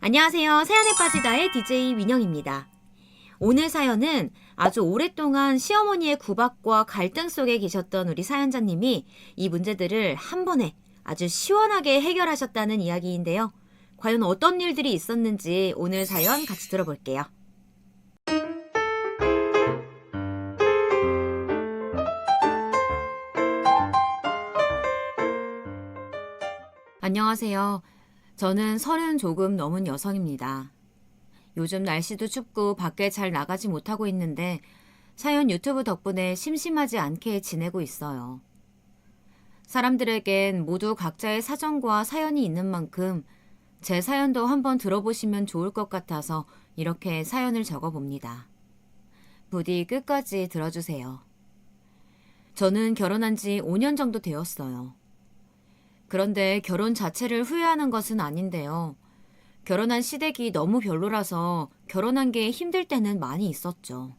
안녕하세요. 사연에 빠지다의 DJ 민영입니다. 오늘 사연은 아주 오랫동안 시어머니의 구박과 갈등 속에 계셨던 우리 사연자님이 이 문제들을 한 번에 아주 시원하게 해결하셨다는 이야기인데요. 과연 어떤 일들이 있었는지 오늘 사연 같이 들어볼게요. 안녕하세요. 저는 30 조금 넘은 여성입니다. 요즘 날씨도 춥고 밖에 잘 나가지 못하고 있는데 사연 유튜브 덕분에 심심하지 않게 지내고 있어요. 사람들에겐 모두 각자의 사정과 사연이 있는 만큼 제 사연도 한번 들어보시면 좋을 것 같아서 이렇게 사연을 적어봅니다. 부디 끝까지 들어주세요. 저는 결혼한 지 5년 정도 되었어요. 그런데 결혼 자체를 후회하는 것은 아닌데요. 결혼한 시댁이 너무 별로라서 결혼한 게 힘들 때는 많이 있었죠.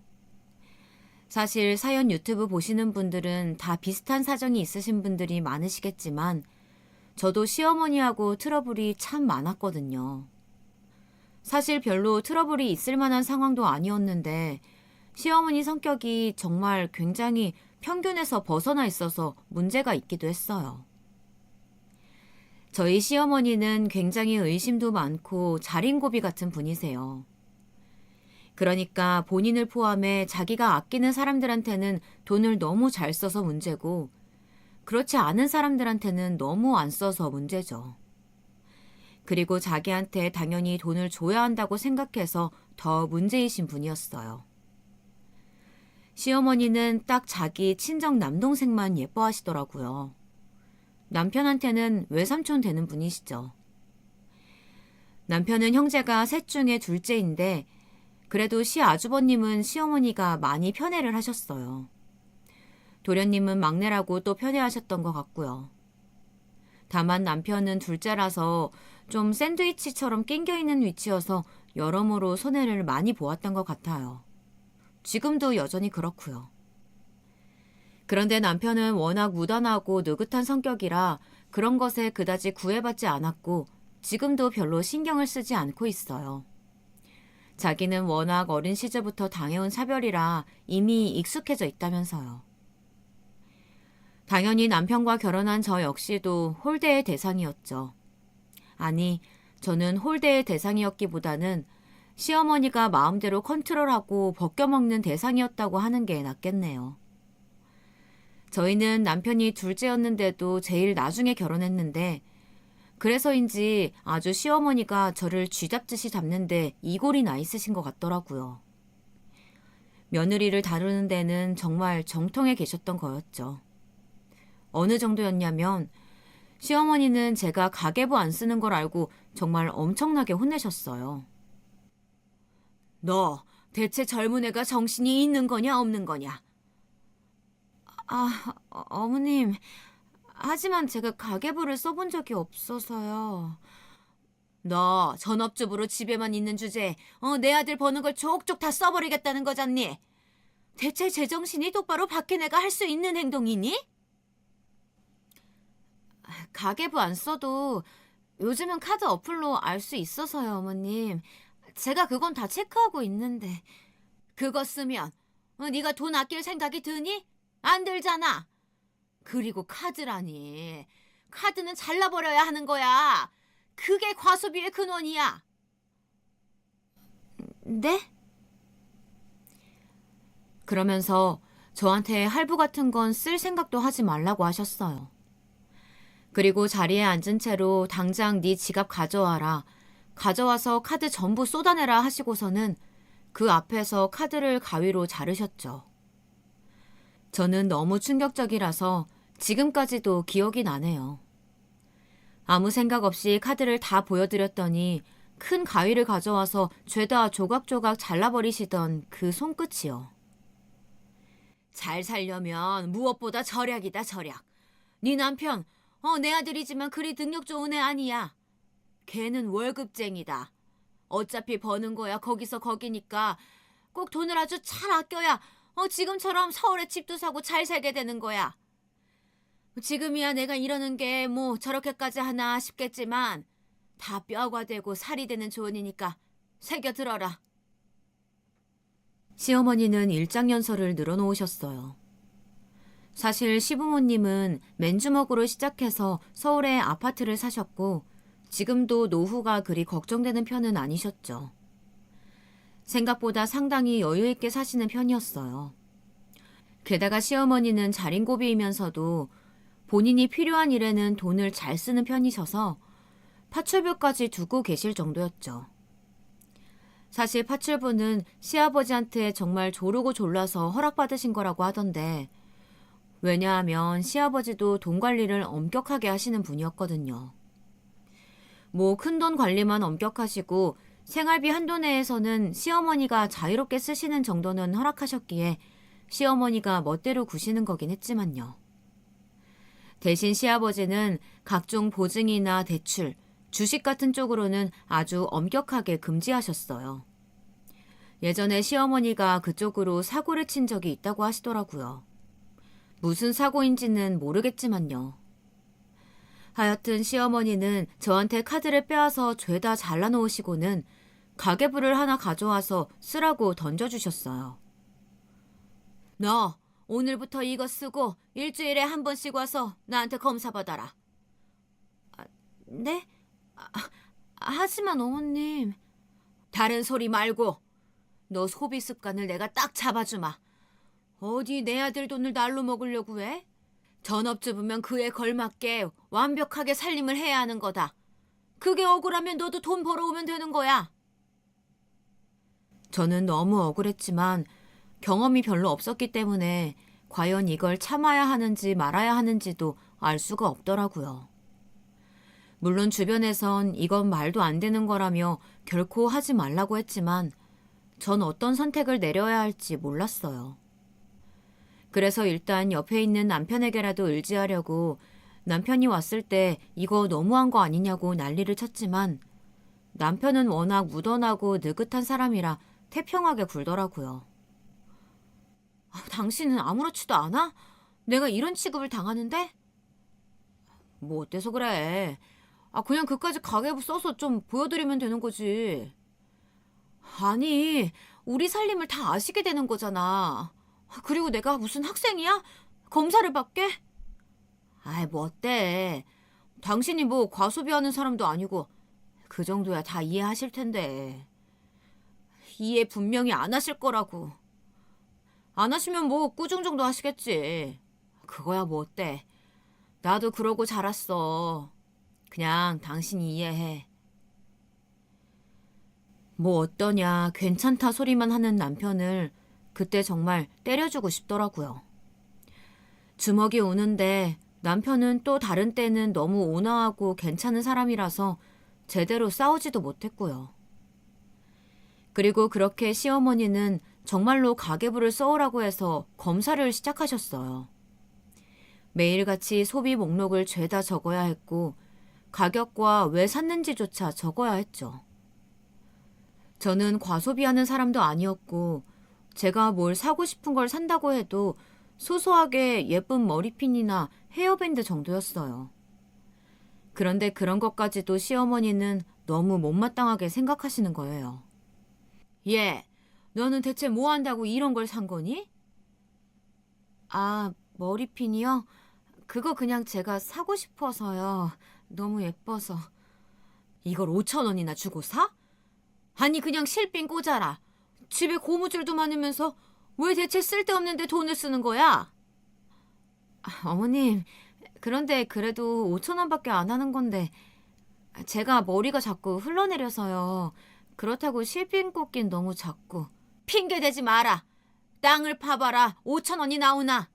사실 사연 유튜브 보시는 분들은 다 비슷한 사정이 있으신 분들이 많으시겠지만 저도 시어머니하고 트러블이 참 많았거든요. 사실 별로 트러블이 있을 만한 상황도 아니었는데 시어머니 성격이 정말 굉장히 평균에서 벗어나 있어서 문제가 있기도 했어요. 저희 시어머니는 굉장히 의심도 많고 자린고비 같은 분이세요. 그러니까 본인을 포함해 자기가 아끼는 사람들한테는 돈을 너무 잘 써서 문제고 그렇지 않은 사람들한테는 너무 안 써서 문제죠. 그리고 자기한테 당연히 돈을 줘야 한다고 생각해서 더 문제이신 분이었어요. 시어머니는 딱 자기 친정 남동생만 예뻐하시더라고요. 남편한테는 외삼촌 되는 분이시죠. 남편은 형제가 셋 중에 둘째인데 그래도 시아주버님은 시어머니가 많이 편애를 하셨어요. 도련님은 막내라고 또 편애하셨던 것 같고요. 다만 남편은 둘째라서 좀 샌드위치처럼 낑겨있는 위치여서 여러모로 손해를 많이 보았던 것 같아요. 지금도 여전히 그렇고요. 그런데 남편은 워낙 무단하고 느긋한 성격이라 그런 것에 그다지 구애받지 않았고 지금도 별로 신경을 쓰지 않고 있어요. 자기는 워낙 어린 시절부터 당해온 차별이라 이미 익숙해져 있다면서요. 당연히 남편과 결혼한 저 역시도 홀대의 대상이었죠. 아니, 저는 홀대의 대상이었기보다는 시어머니가 마음대로 컨트롤하고 벗겨먹는 대상이었다고 하는 게 낫겠네요. 저희는 남편이 둘째였는데도 제일 나중에 결혼했는데 그래서인지 아주 시어머니가 저를 쥐잡듯이 잡는데 이골이 나 있으신 것 같더라고요. 며느리를 다루는 데는 정말 정통해 계셨던 거였죠. 어느 정도였냐면 시어머니는 제가 가계부 안 쓰는 걸 알고 정말 엄청나게 혼내셨어요. 너 대체 젊은 애가 정신이 있는 거냐 없는 거냐? 어머님, 하지만 제가 가계부를 써본 적이 없어서요. 너 전업주부로 집에만 있는 주제에 내 아들 버는 걸 족족 다 써버리겠다는 거잖니? 대체 제정신이 똑바로 밖에 내가 할 수 있는 행동이니? 가계부 안 써도 요즘은 카드 어플로 알 수 있어서요, 어머님. 제가 그건 다 체크하고 있는데. 그거 쓰면 네가 돈 아낄 생각이 드니? 안 들잖아. 그리고 카드라니. 카드는 잘라버려야 하는 거야. 그게 과소비의 근원이야. 네? 그러면서 저한테 할부 같은 건 쓸 생각도 하지 말라고 하셨어요. 그리고 자리에 앉은 채로 당장 네 지갑 가져와라. 가져와서 카드 전부 쏟아내라 하시고서는 그 앞에서 카드를 가위로 자르셨죠. 저는 너무 충격적이라서 지금까지도 기억이 나네요. 아무 생각 없이 카드를 다 보여드렸더니 큰 가위를 가져와서 죄다 조각조각 잘라버리시던 그 손끝이요. 잘 살려면 무엇보다 절약이다, 절약. 네 남편, 내 아들이지만 그리 능력 좋은 애 아니야. 걔는 월급쟁이다. 어차피 버는 거야 거기서 거기니까 꼭 돈을 아주 잘 아껴야 지금처럼 서울에 집도 사고 잘 살게 되는 거야. 지금이야 내가 이러는 게 뭐 저렇게까지 하나 싶겠지만 다 뼈가 되고 살이 되는 조언이니까 새겨 들어라. 시어머니는 일장연설을 늘어놓으셨어요. 사실 시부모님은 맨주먹으로 시작해서 서울에 아파트를 사셨고 지금도 노후가 그리 걱정되는 편은 아니셨죠. 생각보다 상당히 여유 있게 사시는 편이었어요. 게다가 시어머니는 자린고비이면서도 본인이 필요한 일에는 돈을 잘 쓰는 편이셔서 파출부까지 두고 계실 정도였죠. 사실 파출부는 시아버지한테 정말 조르고 졸라서 허락받으신 거라고 하던데 왜냐하면 시아버지도 돈 관리를 엄격하게 하시는 분이었거든요. 뭐 큰돈 관리만 엄격하시고 생활비 한도 내에서는 시어머니가 자유롭게 쓰시는 정도는 허락하셨기에 시어머니가 멋대로 구시는 거긴 했지만요. 대신 시아버지는 각종 보증이나 대출, 주식 같은 쪽으로는 아주 엄격하게 금지하셨어요. 예전에 시어머니가 그쪽으로 사고를 친 적이 있다고 하시더라고요. 무슨 사고인지는 모르겠지만요. 하여튼 시어머니는 저한테 카드를 빼앗아 죄다 잘라놓으시고는 가계부를 하나 가져와서 쓰라고 던져주셨어요. 너 오늘부터 이거 쓰고 일주일에 한 번씩 와서 나한테 검사 받아라. 네? 하지만 어머님. 다른 소리 말고 너 소비 습관을 내가 딱 잡아주마. 어디 내 아들 돈을 날로 먹으려고 해? 전업주부면 그에 걸맞게 완벽하게 살림을 해야 하는 거다. 그게 억울하면 너도 돈 벌어오면 되는 거야. 저는 너무 억울했지만 경험이 별로 없었기 때문에 과연 이걸 참아야 하는지 말아야 하는지도 알 수가 없더라고요. 물론 주변에선 이건 말도 안 되는 거라며 결코 하지 말라고 했지만 전 어떤 선택을 내려야 할지 몰랐어요. 그래서 일단 옆에 있는 남편에게라도 의지하려고 남편이 왔을 때 이거 너무한 거 아니냐고 난리를 쳤지만 남편은 워낙 무던하고 느긋한 사람이라 태평하게 굴더라고요. 당신은 아무렇지도 않아? 내가 이런 취급을 당하는데? 뭐 어때서 그래. 그냥 그까지 가계부 써서 좀 보여드리면 되는 거지. 아니, 우리 살림을 다 아시게 되는 거잖아. 그리고 내가 무슨 학생이야? 검사를 받게? 뭐 어때. 당신이 뭐 과소비하는 사람도 아니고 그 정도야 다 이해하실 텐데. 이해 분명히 안 하실 거라고. 안 하시면 뭐 꾸중 정도 하시겠지. 그거야 뭐 어때. 나도 그러고 자랐어. 그냥 당신이 이해해. 뭐 어떠냐 괜찮다 소리만 하는 남편을 그때 정말 때려주고 싶더라고요. 주먹이 오는데 남편은 또 다른 때는 너무 온화하고 괜찮은 사람이라서 제대로 싸우지도 못했고요. 그리고 그렇게 시어머니는 정말로 가계부를 써오라고 해서 검사를 시작하셨어요. 매일같이 소비 목록을 죄다 적어야 했고 가격과 왜 샀는지조차 적어야 했죠. 저는 과소비하는 사람도 아니었고 제가 뭘 사고 싶은 걸 산다고 해도 소소하게 예쁜 머리핀이나 헤어밴드 정도였어요. 그런데 그런 것까지도 시어머니는 너무 못마땅하게 생각하시는 거예요. 얘, 너는 대체 뭐 한다고 이런 걸 산 거니? 머리핀이요? 그거 그냥 제가 사고 싶어서요. 너무 예뻐서. 이걸 5,000원이나 주고 사? 아니 그냥 실핀 꽂아라. 집에 고무줄도 많으면서 왜 대체 쓸데없는데 돈을 쓰는 거야? 어머님, 그런데 그래도 5,000원밖에 안 하는 건데 제가 머리가 자꾸 흘러내려서요. 그렇다고 실핀 꽂긴 너무 작고. 핑계대지 마라. 땅을 파봐라. 5,000원이 나오나.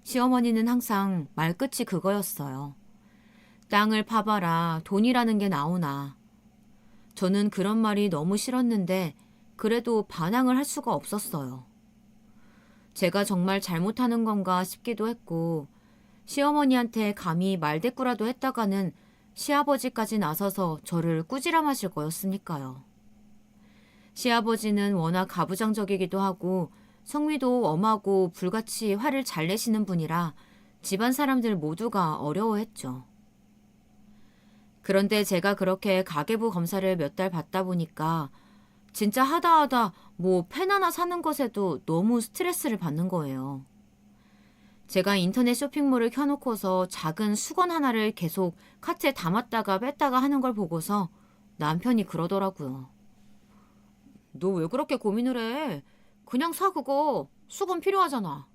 시어머니는 항상 말끝이 그거였어요. 땅을 파봐라. 돈이라는 게 나오나. 저는 그런 말이 너무 싫었는데 그래도 반항을 할 수가 없었어요. 제가 정말 잘못하는 건가 싶기도 했고 시어머니한테 감히 말대꾸라도 했다가는 시아버지까지 나서서 저를 꾸지람하실 거였으니까요. 시아버지는 워낙 가부장적이기도 하고 성미도 엄하고 불같이 화를 잘 내시는 분이라 집안 사람들 모두가 어려워했죠. 그런데 제가 그렇게 가계부 검사를 몇 달 받다 보니까 진짜 하다 뭐 펜 하나 사는 것에도 너무 스트레스를 받는 거예요. 제가 인터넷 쇼핑몰을 켜놓고서 작은 수건 하나를 계속 카트에 담았다가 뺐다가 하는 걸 보고서 남편이 그러더라고요. 너 왜 그렇게 고민을 해? 그냥 사 그거. 수건 필요하잖아.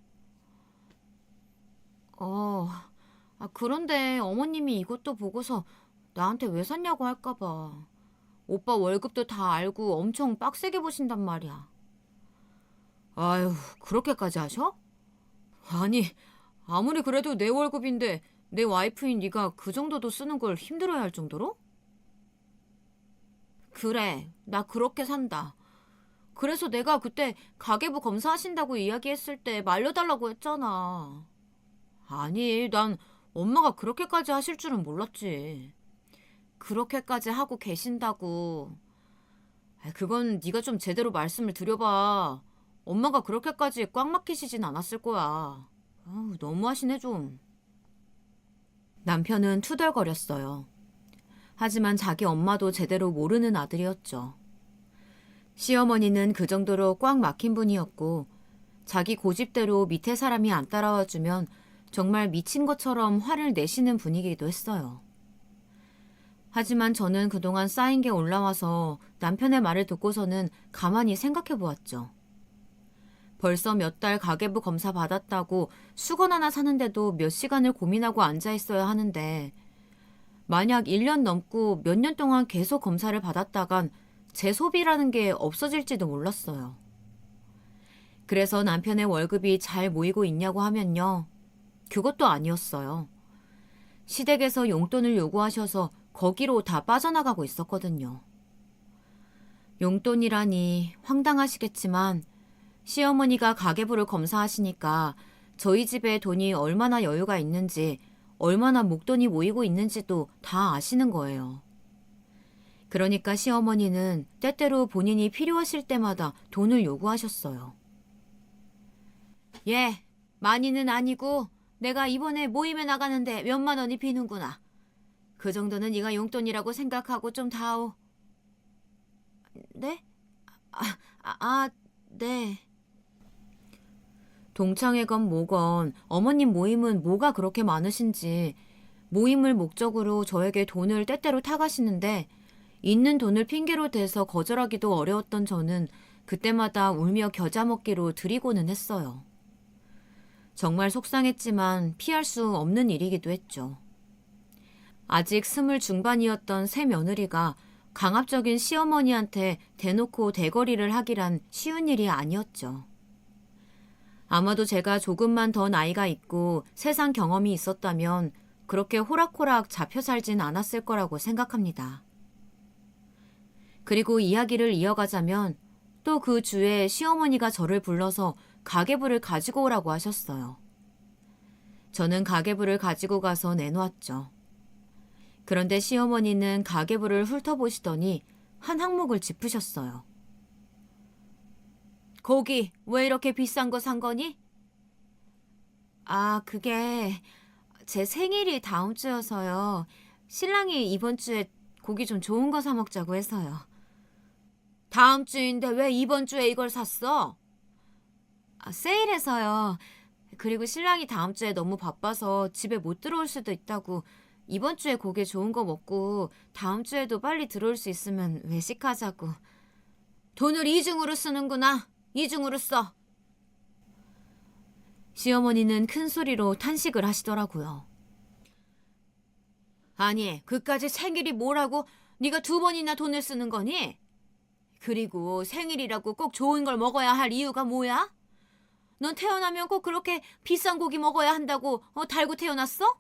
어, 그런데 어머님이 이것도 보고서 나한테 왜 샀냐고 할까 봐. 오빠 월급도 다 알고 엄청 빡세게 보신단 말이야. 아유, 그렇게까지 하셔? 아니, 아무리 그래도 내 월급인데 내 와이프인 네가 그 정도도 쓰는 걸 힘들어야 할 정도로? 그래, 나 그렇게 산다. 그래서 내가 그때 가계부 검사하신다고 이야기했을 때 말려달라고 했잖아. 아니, 난 엄마가 그렇게까지 하실 줄은 몰랐지. 그렇게까지 하고 계신다고. 그건 네가 좀 제대로 말씀을 드려봐. 엄마가 그렇게까지 꽉 막히시진 않았을 거야. 너무하시네 좀. 남편은 투덜거렸어요. 하지만 자기 엄마도 제대로 모르는 아들이었죠. 시어머니는 그 정도로 꽉 막힌 분이었고 자기 고집대로 밑에 사람이 안 따라와주면 정말 미친 것처럼 화를 내시는 분이기도 했어요. 하지만 저는 그동안 쌓인 게 올라와서 남편의 말을 듣고서는 가만히 생각해 보았죠. 벌써 몇 달 가계부 검사 받았다고 수건 하나 사는데도 몇 시간을 고민하고 앉아 있어야 하는데 만약 1년 넘고 몇 년 동안 계속 검사를 받았다간 제 소비라는 게 없어질지도 몰랐어요. 그래서 남편의 월급이 잘 모이고 있냐고 하면요. 그것도 아니었어요. 시댁에서 용돈을 요구하셔서 거기로 다 빠져나가고 있었거든요. 용돈이라니 황당하시겠지만 시어머니가 가계부를 검사하시니까 저희 집에 돈이 얼마나 여유가 있는지 얼마나 목돈이 모이고 있는지도 다 아시는 거예요. 그러니까 시어머니는 때때로 본인이 필요하실 때마다 돈을 요구하셨어요. 예, 많이는 아니고 내가 이번에 모임에 나가는데 몇만 원이 비는구나. 그 정도는 네가 용돈이라고 생각하고 좀 다오. 네? 네. 동창회건 뭐건 어머님 모임은 뭐가 그렇게 많으신지 모임을 목적으로 저에게 돈을 때때로 타가시는데 있는 돈을 핑계로 대서 거절하기도 어려웠던 저는 그때마다 울며 겨자 먹기로 드리고는 했어요. 정말 속상했지만 피할 수 없는 일이기도 했죠. 아직 20 중반이었던 새 며느리가 강압적인 시어머니한테 대놓고 대거리를 하기란 쉬운 일이 아니었죠. 아마도 제가 조금만 더 나이가 있고 세상 경험이 있었다면 그렇게 호락호락 잡혀 살진 않았을 거라고 생각합니다. 그리고 이야기를 이어가자면 또 그 주에 시어머니가 저를 불러서 가계부를 가지고 오라고 하셨어요. 저는 가계부를 가지고 가서 내놓았죠. 그런데 시어머니는 가계부를 훑어보시더니 한 항목을 짚으셨어요. 고기 왜 이렇게 비싼 거 산 거니? 그게 제 생일이 다음 주여서요. 신랑이 이번 주에 고기 좀 좋은 거 사 먹자고 해서요. 다음 주인데 왜 이번 주에 이걸 샀어? 세일해서요. 그리고 신랑이 다음 주에 너무 바빠서 집에 못 들어올 수도 있다고 이번 주에 고기 좋은 거 먹고 다음 주에도 빨리 들어올 수 있으면 외식하자고. 돈을 이중으로 쓰는구나. 이중으로 써. 시어머니는 큰 소리로 탄식을 하시더라고요. 아니, 그까지 생일이 뭐라고 네가 2번이나 돈을 쓰는 거니? 그리고 생일이라고 꼭 좋은 걸 먹어야 할 이유가 뭐야? 넌 태어나면 꼭 그렇게 비싼 고기 먹어야 한다고 달고 태어났어?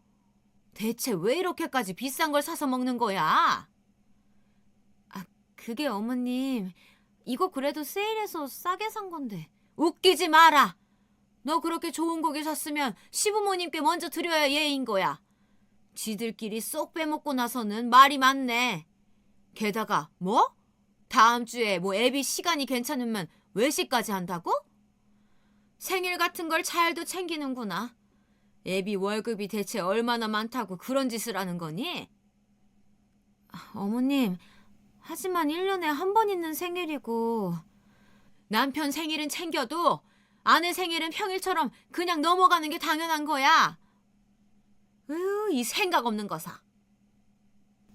대체 왜 이렇게까지 비싼 걸 사서 먹는 거야? 그게 어머님, 이거 그래도 세일해서 싸게 산 건데. 웃기지 마라. 너 그렇게 좋은 고기 샀으면 시부모님께 먼저 드려야 예인 거야. 지들끼리 쏙 빼먹고 나서는 말이 많네. 게다가 뭐? 다음 주에 애비 시간이 괜찮으면 외식까지 한다고? 생일 같은 걸 잘도 챙기는구나. 애비 월급이 대체 얼마나 많다고 그런 짓을 하는 거니? 어머님, 하지만 1년에 한 번 있는 생일이고. 남편 생일은 챙겨도 아내 생일은 평일처럼 그냥 넘어가는 게 당연한 거야. 이 생각 없는 거사.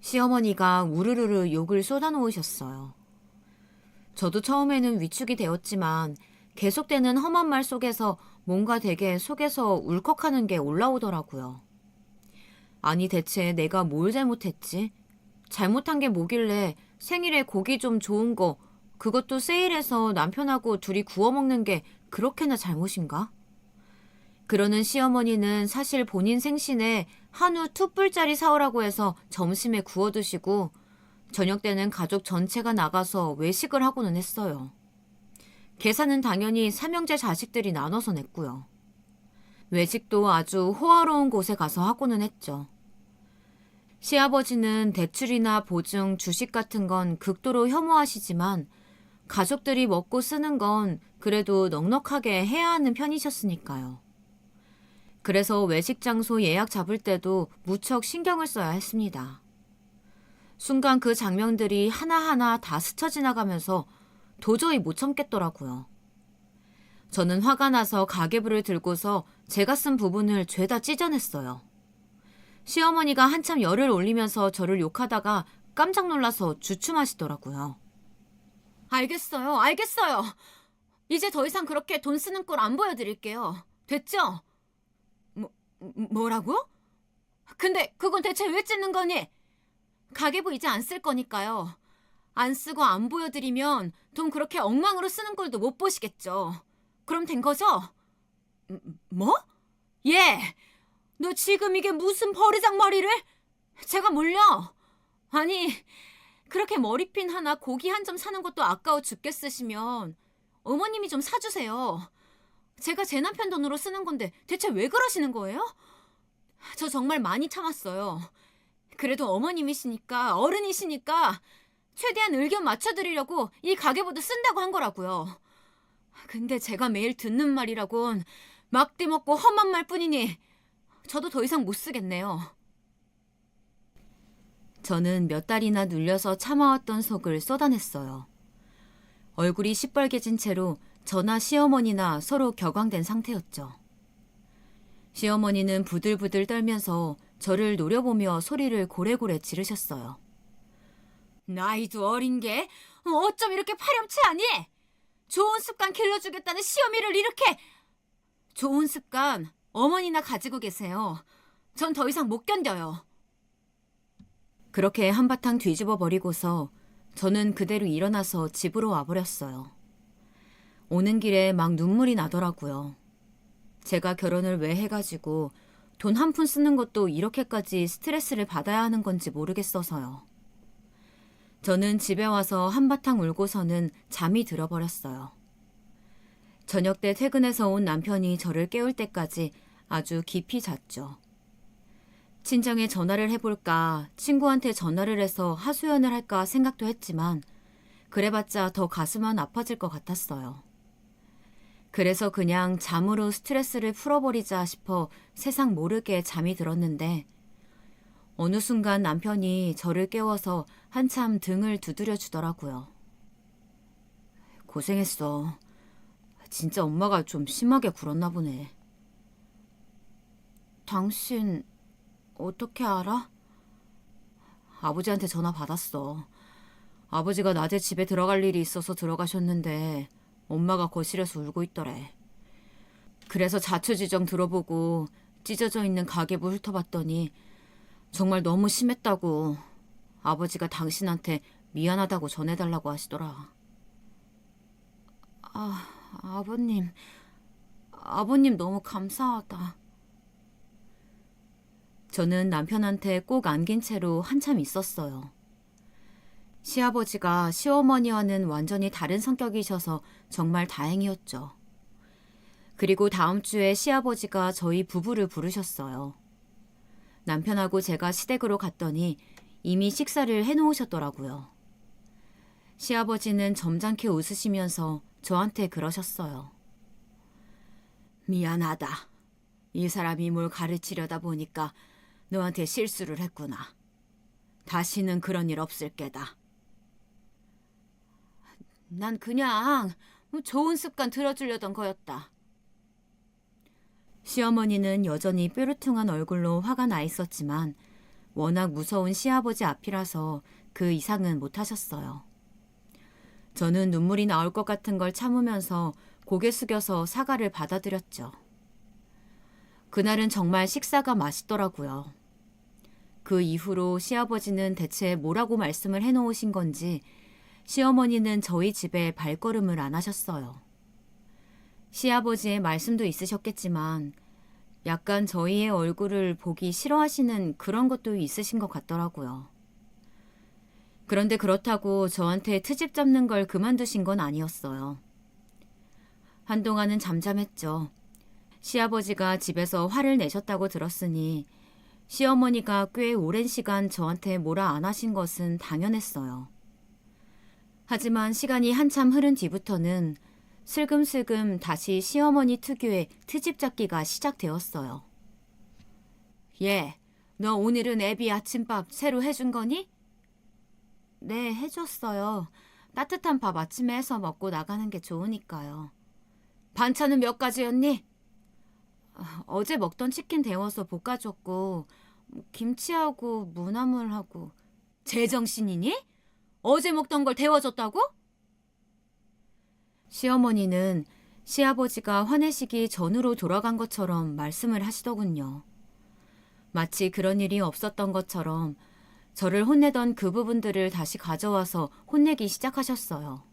시어머니가 우르르르 욕을 쏟아놓으셨어요. 저도 처음에는 위축이 되었지만 계속되는 험한 말 속에서 뭔가 되게 속에서 울컥하는 게 올라오더라고요. 아니 대체 내가 뭘 잘못했지? 잘못한 게 뭐길래 생일에 고기 좀 좋은 거 그것도 세일해서 남편하고 둘이 구워 먹는 게 그렇게나 잘못인가? 그러는 시어머니는 사실 본인 생신에 한우 툭불짜리 사오라고 해서 점심에 구워 드시고 저녁 때는 가족 전체가 나가서 외식을 하고는 했어요. 계산은 당연히 삼형제 자식들이 나눠서 냈고요. 외식도 아주 호화로운 곳에 가서 하고는 했죠. 시아버지는 대출이나 보증, 주식 같은 건 극도로 혐오하시지만 가족들이 먹고 쓰는 건 그래도 넉넉하게 해야 하는 편이셨으니까요. 그래서 외식 장소 예약 잡을 때도 무척 신경을 써야 했습니다. 순간 그 장면들이 하나하나 다 스쳐 지나가면서 도저히 못 참겠더라고요. 저는 화가 나서 가계부를 들고서 제가 쓴 부분을 죄다 찢어냈어요. 시어머니가 한참 열을 올리면서 저를 욕하다가 깜짝 놀라서 주춤하시더라고요. 알겠어요. 이제 더 이상 그렇게 돈 쓰는 꼴 안 보여드릴게요. 됐죠? 뭐라고? 근데 그건 대체 왜 찢는 거니? 가계부 이제 안 쓸 거니까요. 안 쓰고 안 보여드리면 돈 그렇게 엉망으로 쓰는 꼴도 못 보시겠죠. 그럼 된 거죠? 뭐? 예! 너 지금 이게 무슨 버르장머리를? 제가 몰려. 아니, 그렇게 머리핀 하나 고기 한 점 사는 것도 아까워 죽겠으시면 어머님이 좀 사주세요. 제가 제 남편 돈으로 쓰는 건데 대체 왜 그러시는 거예요? 저 정말 많이 참았어요. 그래도 어머님이시니까, 어른이시니까 최대한 의견 맞춰드리려고 이 가계부도 쓴다고 한 거라고요. 근데 제가 매일 듣는 말이라곤 막대 먹고 험한 말뿐이니 저도 더 이상 못 쓰겠네요. 저는 몇 달이나 눌려서 참아왔던 속을 쏟아냈어요. 얼굴이 시뻘개진 채로 저나 시어머니나 서로 격앙된 상태였죠. 시어머니는 부들부들 떨면서 저를 노려보며 소리를 고래고래 지르셨어요. 나이도 어린 게 어쩜 이렇게 파렴치하니? 좋은 습관 길러주겠다는 시어미를 이렇게... 좋은 습관 어머니나 가지고 계세요. 전 더 이상 못 견뎌요. 그렇게 한바탕 뒤집어 버리고서 저는 그대로 일어나서 집으로 와버렸어요. 오는 길에 막 눈물이 나더라고요. 제가 결혼을 왜 해가지고 돈 한 푼 쓰는 것도 이렇게까지 스트레스를 받아야 하는 건지 모르겠어서요. 저는 집에 와서 한바탕 울고서는 잠이 들어버렸어요. 저녁 때 퇴근해서 온 남편이 저를 깨울 때까지 아주 깊이 잤죠. 친정에 전화를 해볼까, 친구한테 전화를 해서 하소연을 할까 생각도 했지만 그래봤자 더 가슴만 아파질 것 같았어요. 그래서 그냥 잠으로 스트레스를 풀어버리자 싶어 세상 모르게 잠이 들었는데 어느 순간 남편이 저를 깨워서 한참 등을 두드려 주더라고요. 고생했어. 진짜 엄마가 좀 심하게 굴었나 보네. 당신 어떻게 알아? 아버지한테 전화 받았어. 아버지가 낮에 집에 들어갈 일이 있어서 들어가셨는데 엄마가 거실에서 울고 있더래. 그래서 자초지정 들어보고 찢어져 있는 가계부 훑어봤더니 정말 너무 심했다고 아버지가 당신한테 미안하다고 전해달라고 하시더라. 아버님 너무 감사하다. 저는 남편한테 꼭 안긴 채로 한참 있었어요. 시아버지가 시어머니와는 완전히 다른 성격이셔서 정말 다행이었죠. 그리고 다음 주에 시아버지가 저희 부부를 부르셨어요. 남편하고 제가 시댁으로 갔더니 이미 식사를 해놓으셨더라고요. 시아버지는 점잖게 웃으시면서 저한테 그러셨어요. 미안하다. 이 사람이 뭘 가르치려다 보니까 너한테 실수를 했구나. 다시는 그런 일 없을 게다. 난 그냥 좋은 습관 들여주려던 거였다. 시어머니는 여전히 뾰루퉁한 얼굴로 화가 나 있었지만 워낙 무서운 시아버지 앞이라서 그 이상은 못하셨어요. 저는 눈물이 나올 것 같은 걸 참으면서 고개 숙여서 사과를 받아들였죠. 그날은 정말 식사가 맛있더라고요. 그 이후로 시아버지는 대체 뭐라고 말씀을 해놓으신 건지 시어머니는 저희 집에 발걸음을 안 하셨어요. 시아버지의 말씀도 있으셨겠지만 약간 저희의 얼굴을 보기 싫어하시는 그런 것도 있으신 것 같더라고요. 그런데 그렇다고 저한테 트집 잡는 걸 그만두신 건 아니었어요. 한동안은 잠잠했죠. 시아버지가 집에서 화를 내셨다고 들었으니 시어머니가 꽤 오랜 시간 저한테 뭐라 안 하신 것은 당연했어요. 하지만 시간이 한참 흐른 뒤부터는 슬금슬금 다시 시어머니 특유의 트집 잡기가 시작되었어요. 너 오늘은 애비 아침밥 새로 해준 거니? 네, 해줬어요. 따뜻한 밥 아침에 해서 먹고 나가는 게 좋으니까요. 반찬은 몇 가지였니? 어제 먹던 치킨 데워서 볶아줬고 김치하고 무나물하고. 제정신이니? 어제 먹던 걸 데워줬다고? 시어머니는 시아버지가 화내시기 전으로 돌아간 것처럼 말씀을 하시더군요. 마치 그런 일이 없었던 것처럼 저를 혼내던 그 부분들을 다시 가져와서 혼내기 시작하셨어요.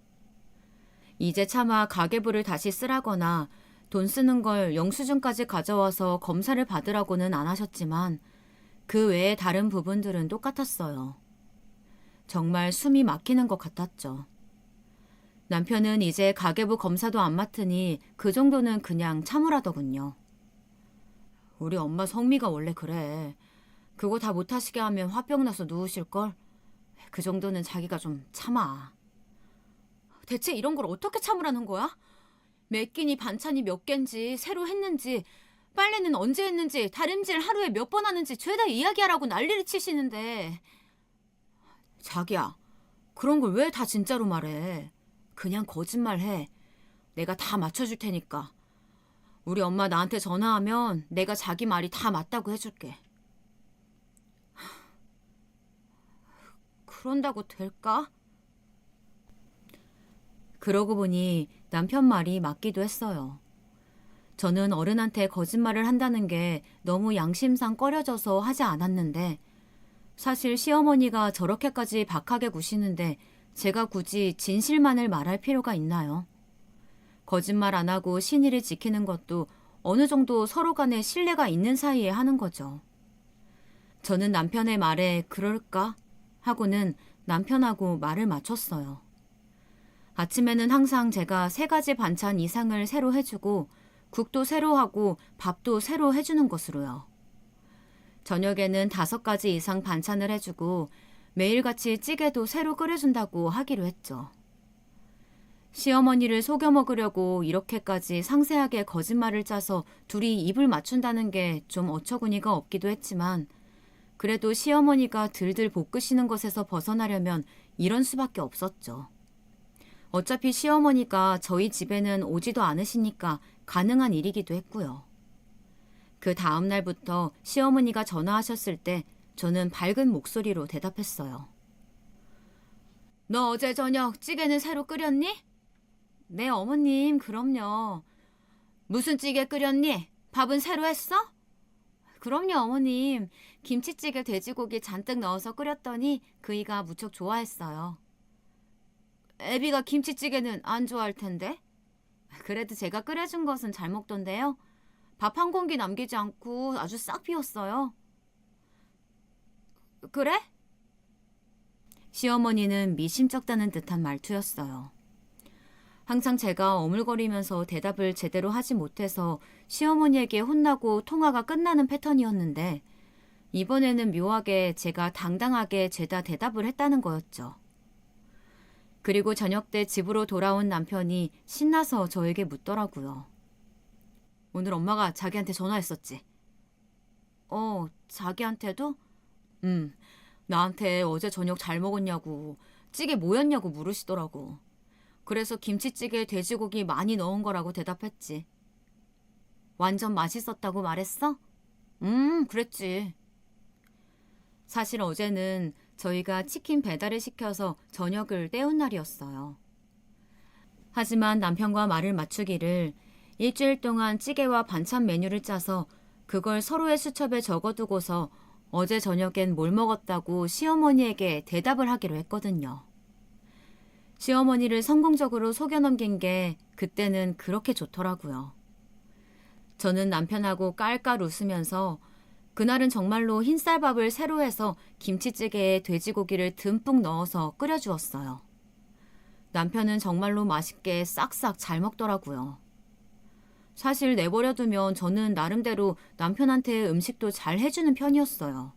이제 차마 가계부를 다시 쓰라거나 돈 쓰는 걸 영수증까지 가져와서 검사를 받으라고는 안 하셨지만 그 외에 다른 부분들은 똑같았어요. 정말 숨이 막히는 것 같았죠. 남편은 이제 가계부 검사도 안 맡으니 그 정도는 그냥 참으라더군요. 우리 엄마 성미가 원래 그래. 그거 다 못하시게 하면 화병 나서 누우실걸? 그 정도는 자기가 좀 참아. 대체 이런 걸 어떻게 참으라는 거야? 몇 끼니 반찬이 몇 갠지, 새로 했는지, 빨래는 언제 했는지, 다림질 하루에 몇 번 하는지 죄다 이야기하라고 난리를 치시는데. 자기야, 그런 걸 왜 다 진짜로 말해? 그냥 거짓말해. 내가 다 맞춰줄 테니까. 우리 엄마 나한테 전화하면 내가 자기 말이 다 맞다고 해줄게. 그런다고 될까? 그러고 보니 남편 말이 맞기도 했어요. 저는 어른한테 거짓말을 한다는 게 너무 양심상 꺼려져서 하지 않았는데 사실 시어머니가 저렇게까지 박하게 구시는데 제가 굳이 진실만을 말할 필요가 있나요? 거짓말 안 하고 신의를 지키는 것도 어느 정도 서로 간에 신뢰가 있는 사이에 하는 거죠. 저는 남편의 말에 그럴까? 하고는 남편하고 말을 맞췄어요. 아침에는 항상 제가 3가지 반찬 이상을 새로 해주고 국도 새로 하고 밥도 새로 해주는 것으로요. 저녁에는 5가지 이상 반찬을 해주고 매일같이 찌개도 새로 끓여준다고 하기로 했죠. 시어머니를 속여 먹으려고 이렇게까지 상세하게 거짓말을 짜서 둘이 입을 맞춘다는 게 좀 어처구니가 없기도 했지만 그래도 시어머니가 들들 볶으시는 것에서 벗어나려면 이런 수밖에 없었죠. 어차피 시어머니가 저희 집에는 오지도 않으시니까 가능한 일이기도 했고요. 그 다음 날부터 시어머니가 전화하셨을 때 저는 밝은 목소리로 대답했어요. 너 어제 저녁 찌개는 새로 끓였니? 네, 어머님, 그럼요. 무슨 찌개 끓였니? 밥은 새로 했어? 그럼요, 어머님. 김치찌개 돼지고기 잔뜩 넣어서 끓였더니 그이가 무척 좋아했어요. 애비가 김치찌개는 안 좋아할 텐데. 그래도 제가 끓여준 것은 잘 먹던데요. 밥 한 공기 남기지 않고 아주 싹 비웠어요. 그래? 시어머니는 미심쩍다는 듯한 말투였어요. 항상 제가 어물거리면서 대답을 제대로 하지 못해서 시어머니에게 혼나고 통화가 끝나는 패턴이었는데 이번에는 묘하게 제가 당당하게 죄다 대답을 했다는 거였죠. 그리고 저녁 때 집으로 돌아온 남편이 신나서 저에게 묻더라고요. 오늘 엄마가 자기한테 전화했었지? 자기한테도? 나한테 어제 저녁 잘 먹었냐고, 찌개 뭐였냐고 물으시더라고. 그래서 김치찌개에 돼지고기 많이 넣은 거라고 대답했지. 완전 맛있었다고 말했어? 그랬지. 사실 어제는 저희가 치킨 배달을 시켜서 저녁을 때운 날이었어요. 하지만 남편과 말을 맞추기를 일주일 동안 찌개와 반찬 메뉴를 짜서 그걸 서로의 수첩에 적어두고서 어제 저녁엔 뭘 먹었다고 시어머니에게 대답을 하기로 했거든요. 시어머니를 성공적으로 속여넘긴 게 그때는 그렇게 좋더라고요. 저는 남편하고 깔깔 웃으면서 그날은 정말로 흰쌀밥을 새로 해서 김치찌개에 돼지고기를 듬뿍 넣어서 끓여주었어요. 남편은 정말로 맛있게 싹싹 잘 먹더라고요. 사실 내버려두면 저는 나름대로 남편한테 음식도 잘 해주는 편이었어요.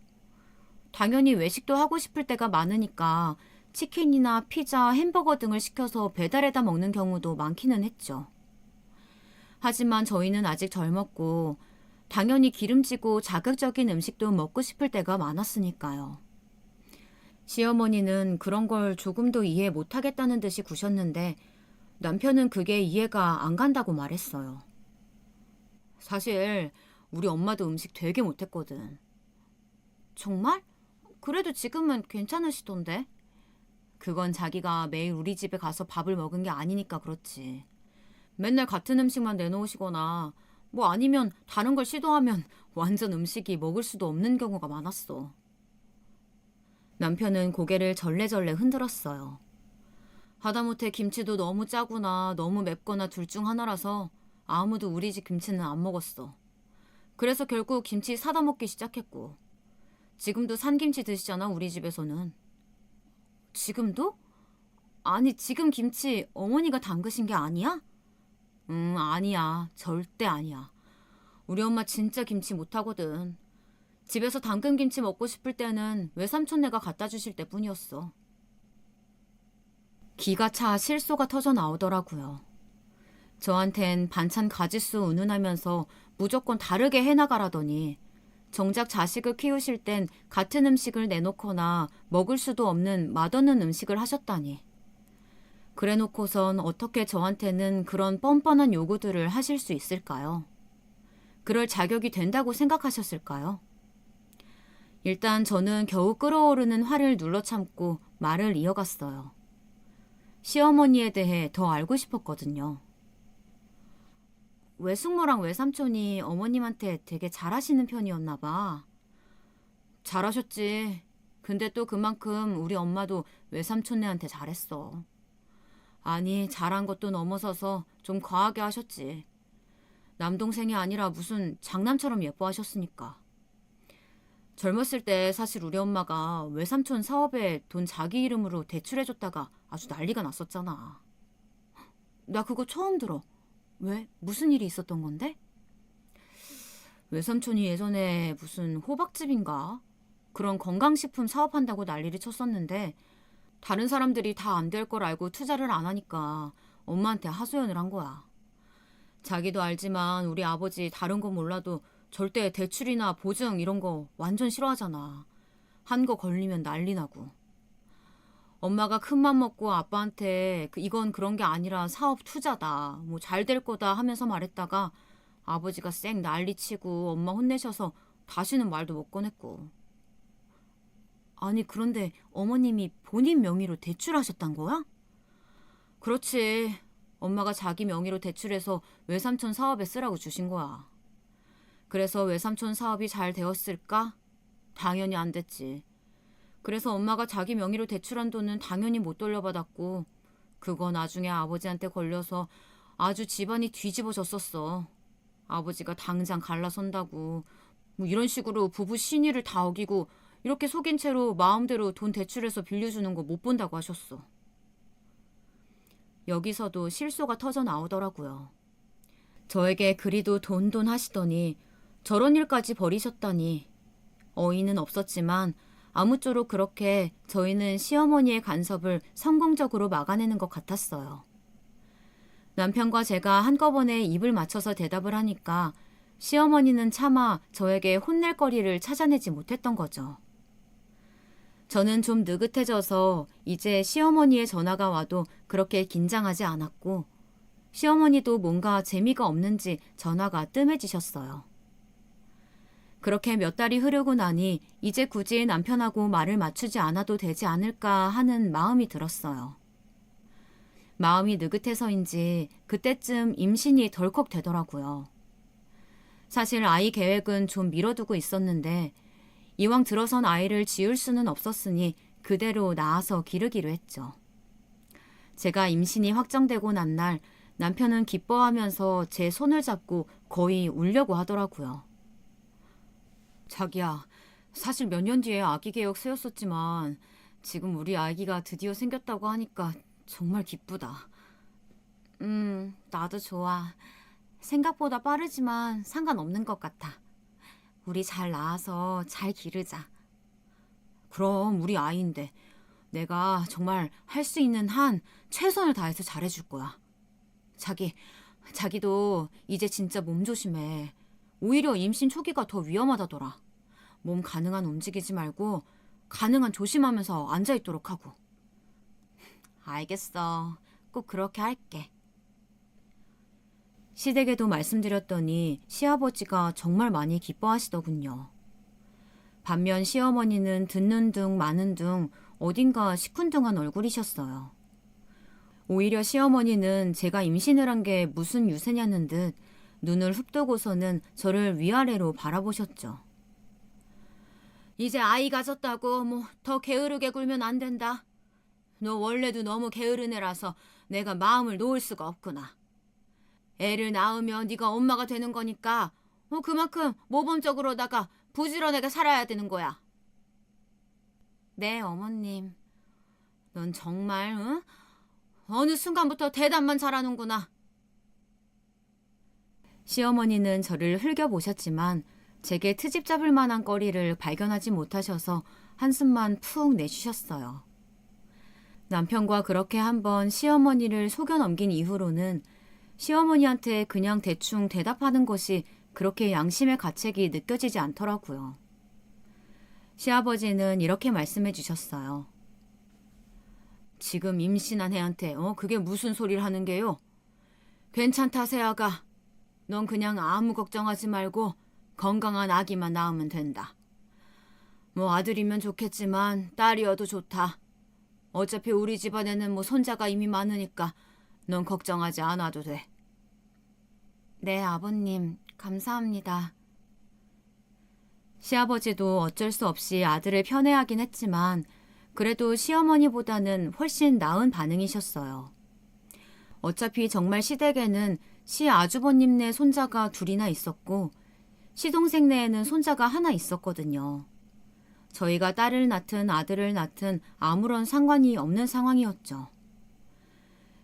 당연히 외식도 하고 싶을 때가 많으니까 치킨이나 피자, 햄버거 등을 시켜서 배달해다 먹는 경우도 많기는 했죠. 하지만 저희는 아직 젊었고 당연히 기름지고 자극적인 음식도 먹고 싶을 때가 많았으니까요. 시어머니는 그런 걸 조금도 이해 못하겠다는 듯이 구셨는데 남편은 그게 이해가 안 간다고 말했어요. 사실 우리 엄마도 음식 되게 못했거든. 정말? 그래도 지금은 괜찮으시던데? 그건 자기가 매일 우리 집에 가서 밥을 먹은 게 아니니까 그렇지. 맨날 같은 음식만 내놓으시거나 뭐 아니면 다른 걸 시도하면 완전 음식이 먹을 수도 없는 경우가 많았어. 남편은 고개를 절레절레 흔들었어요. 하다못해 김치도 너무 짜거나 너무 맵거나 둘 중 하나라서 아무도 우리 집 김치는 안 먹었어. 그래서 결국 김치 사다 먹기 시작했고 지금도 산김치 드시잖아 우리 집에서는. 지금도? 아니 지금 김치 어머니가 담그신 게 아니야? 아니야. 절대 아니야. 우리 엄마 진짜 김치 못하거든. 집에서 담근 김치 먹고 싶을 때는 외삼촌네가 갖다 주실 때뿐이었어. 기가 차 실소가 터져 나오더라고요. 저한텐 반찬 가짓수 운운하면서 무조건 다르게 해나가라더니 정작 자식을 키우실 땐 같은 음식을 내놓거나 먹을 수도 없는 맛없는 음식을 하셨다니. 그래놓고선 어떻게 저한테는 그런 뻔뻔한 요구들을 하실 수 있을까요? 그럴 자격이 된다고 생각하셨을까요? 일단 저는 겨우 끓어오르는 화를 눌러 참고 말을 이어갔어요. 시어머니에 대해 더 알고 싶었거든요. 외숙모랑 외삼촌이 어머님한테 되게 잘하시는 편이었나 봐. 잘하셨지. 근데 또 그만큼 우리 엄마도 외삼촌네한테 잘했어. 아니, 잘한 것도 넘어서서 좀 과하게 하셨지. 남동생이 아니라 무슨 장남처럼 예뻐하셨으니까. 젊었을 때 사실 우리 엄마가 외삼촌 사업에 돈 자기 이름으로 대출해줬다가 아주 난리가 났었잖아. 나 그거 처음 들어. 왜? 무슨 일이 있었던 건데? 외삼촌이 예전에 무슨 호박집인가? 그런 건강식품 사업한다고 난리를 쳤었는데 다른 사람들이 다 안 될 걸 알고 투자를 안 하니까 엄마한테 하소연을 한 거야. 자기도 알지만 우리 아버지 다른 거 몰라도 절대 대출이나 보증 이런 거 완전 싫어하잖아. 한 거 걸리면 난리 나고. 엄마가 큰맘 먹고 아빠한테 이건 그런 게 아니라 사업 투자다. 뭐 잘 될 거다 하면서 말했다가 아버지가 쌩 난리치고 엄마 혼내셔서 다시는 말도 못 꺼냈고. 아니 그런데 어머님이 본인 명의로 대출하셨단 거야? 그렇지. 엄마가 자기 명의로 대출해서 외삼촌 사업에 쓰라고 주신 거야. 그래서 외삼촌 사업이 잘 되었을까? 당연히 안 됐지. 그래서 엄마가 자기 명의로 대출한 돈은 당연히 못 돌려받았고 그거 나중에 아버지한테 걸려서 아주 집안이 뒤집어졌었어. 아버지가 당장 갈라선다고 뭐 이런 식으로 부부 신의를 다 어기고 이렇게 속인 채로 마음대로 돈 대출해서 빌려주는 거 못 본다고 하셨어. 여기서도 실소가 터져 나오더라고요. 저에게 그리도 돈돈 하시더니 저런 일까지 벌이셨다니. 어이는 없었지만 아무쪼록 그렇게 저희는 시어머니의 간섭을 성공적으로 막아내는 것 같았어요. 남편과 제가 한꺼번에 입을 맞춰서 대답을 하니까 시어머니는 차마 저에게 혼낼 거리를 찾아내지 못했던 거죠. 저는 좀 느긋해져서 이제 시어머니의 전화가 와도 그렇게 긴장하지 않았고 시어머니도 뭔가 재미가 없는지 전화가 뜸해지셨어요. 그렇게 몇 달이 흐르고 나니 이제 굳이 남편하고 말을 맞추지 않아도 되지 않을까 하는 마음이 들었어요. 마음이 느긋해서인지 그때쯤 임신이 덜컥 되더라고요. 사실 아이 계획은 좀 미뤄두고 있었는데 이왕 들어선 아이를 지울 수는 없었으니 그대로 낳아서 기르기로 했죠. 제가 임신이 확정되고 난 날 남편은 기뻐하면서 제 손을 잡고 거의 울려고 하더라고요. 자기야, 사실 몇 년 뒤에 아기 계획 세웠었지만 지금 우리 아기가 드디어 생겼다고 하니까 정말 기쁘다. 나도 좋아. 생각보다 빠르지만 상관없는 것 같아. 우리 잘 낳아서 잘 기르자. 그럼 우리 아이인데 내가 정말 할 수 있는 한 최선을 다해서 잘해줄 거야. 자기도 이제 진짜 몸 조심해. 오히려 임신 초기가 더 위험하다더라. 몸 가능한 움직이지 말고 가능한 조심하면서 앉아있도록 하고. 알겠어. 꼭 그렇게 할게. 시댁에도 말씀드렸더니 시아버지가 정말 많이 기뻐하시더군요. 반면 시어머니는 듣는 둥 마는 둥 어딘가 시큰둥한 얼굴이셨어요. 오히려 시어머니는 제가 임신을 한 게 무슨 유세냐는 듯 눈을 흡뜨고서는 저를 위아래로 바라보셨죠. 이제 아이 가졌다고 뭐 더 게으르게 굴면 안 된다. 너 원래도 너무 게으른 애라서 내가 마음을 놓을 수가 없구나. 애를 낳으면 네가 엄마가 되는 거니까 그만큼 모범적으로다가 부지런하게 살아야 되는 거야. 네, 어머님. 넌 정말 응? 어느 순간부터 대답만 잘하는구나. 시어머니는 저를 흘겨보셨지만 제게 트집 잡을 만한 거리를 발견하지 못하셔서 한숨만 푹 내쉬셨어요. 남편과 그렇게 한번 시어머니를 속여 넘긴 이후로는 시어머니한테 그냥 대충 대답하는 것이 그렇게 양심의 가책이 느껴지지 않더라고요. 시아버지는 이렇게 말씀해 주셨어요. 지금 임신한 애한테 그게 무슨 소리를 하는 게요? 괜찮다 세아가. 넌 그냥 아무 걱정하지 말고 건강한 아기만 낳으면 된다. 뭐 아들이면 좋겠지만 딸이어도 좋다. 어차피 우리 집안에는 뭐 손자가 이미 많으니까 넌 걱정하지 않아도 돼. 네, 아버님. 감사합니다. 시아버지도 어쩔 수 없이 아들을 편애하긴 했지만 그래도 시어머니보다는 훨씬 나은 반응이셨어요. 어차피 정말 시댁에는 시아주버님네 손자가 둘이나 있었고 시동생 네에는 손자가 하나 있었거든요. 저희가 딸을 낳든 아들을 낳든 아무런 상관이 없는 상황이었죠.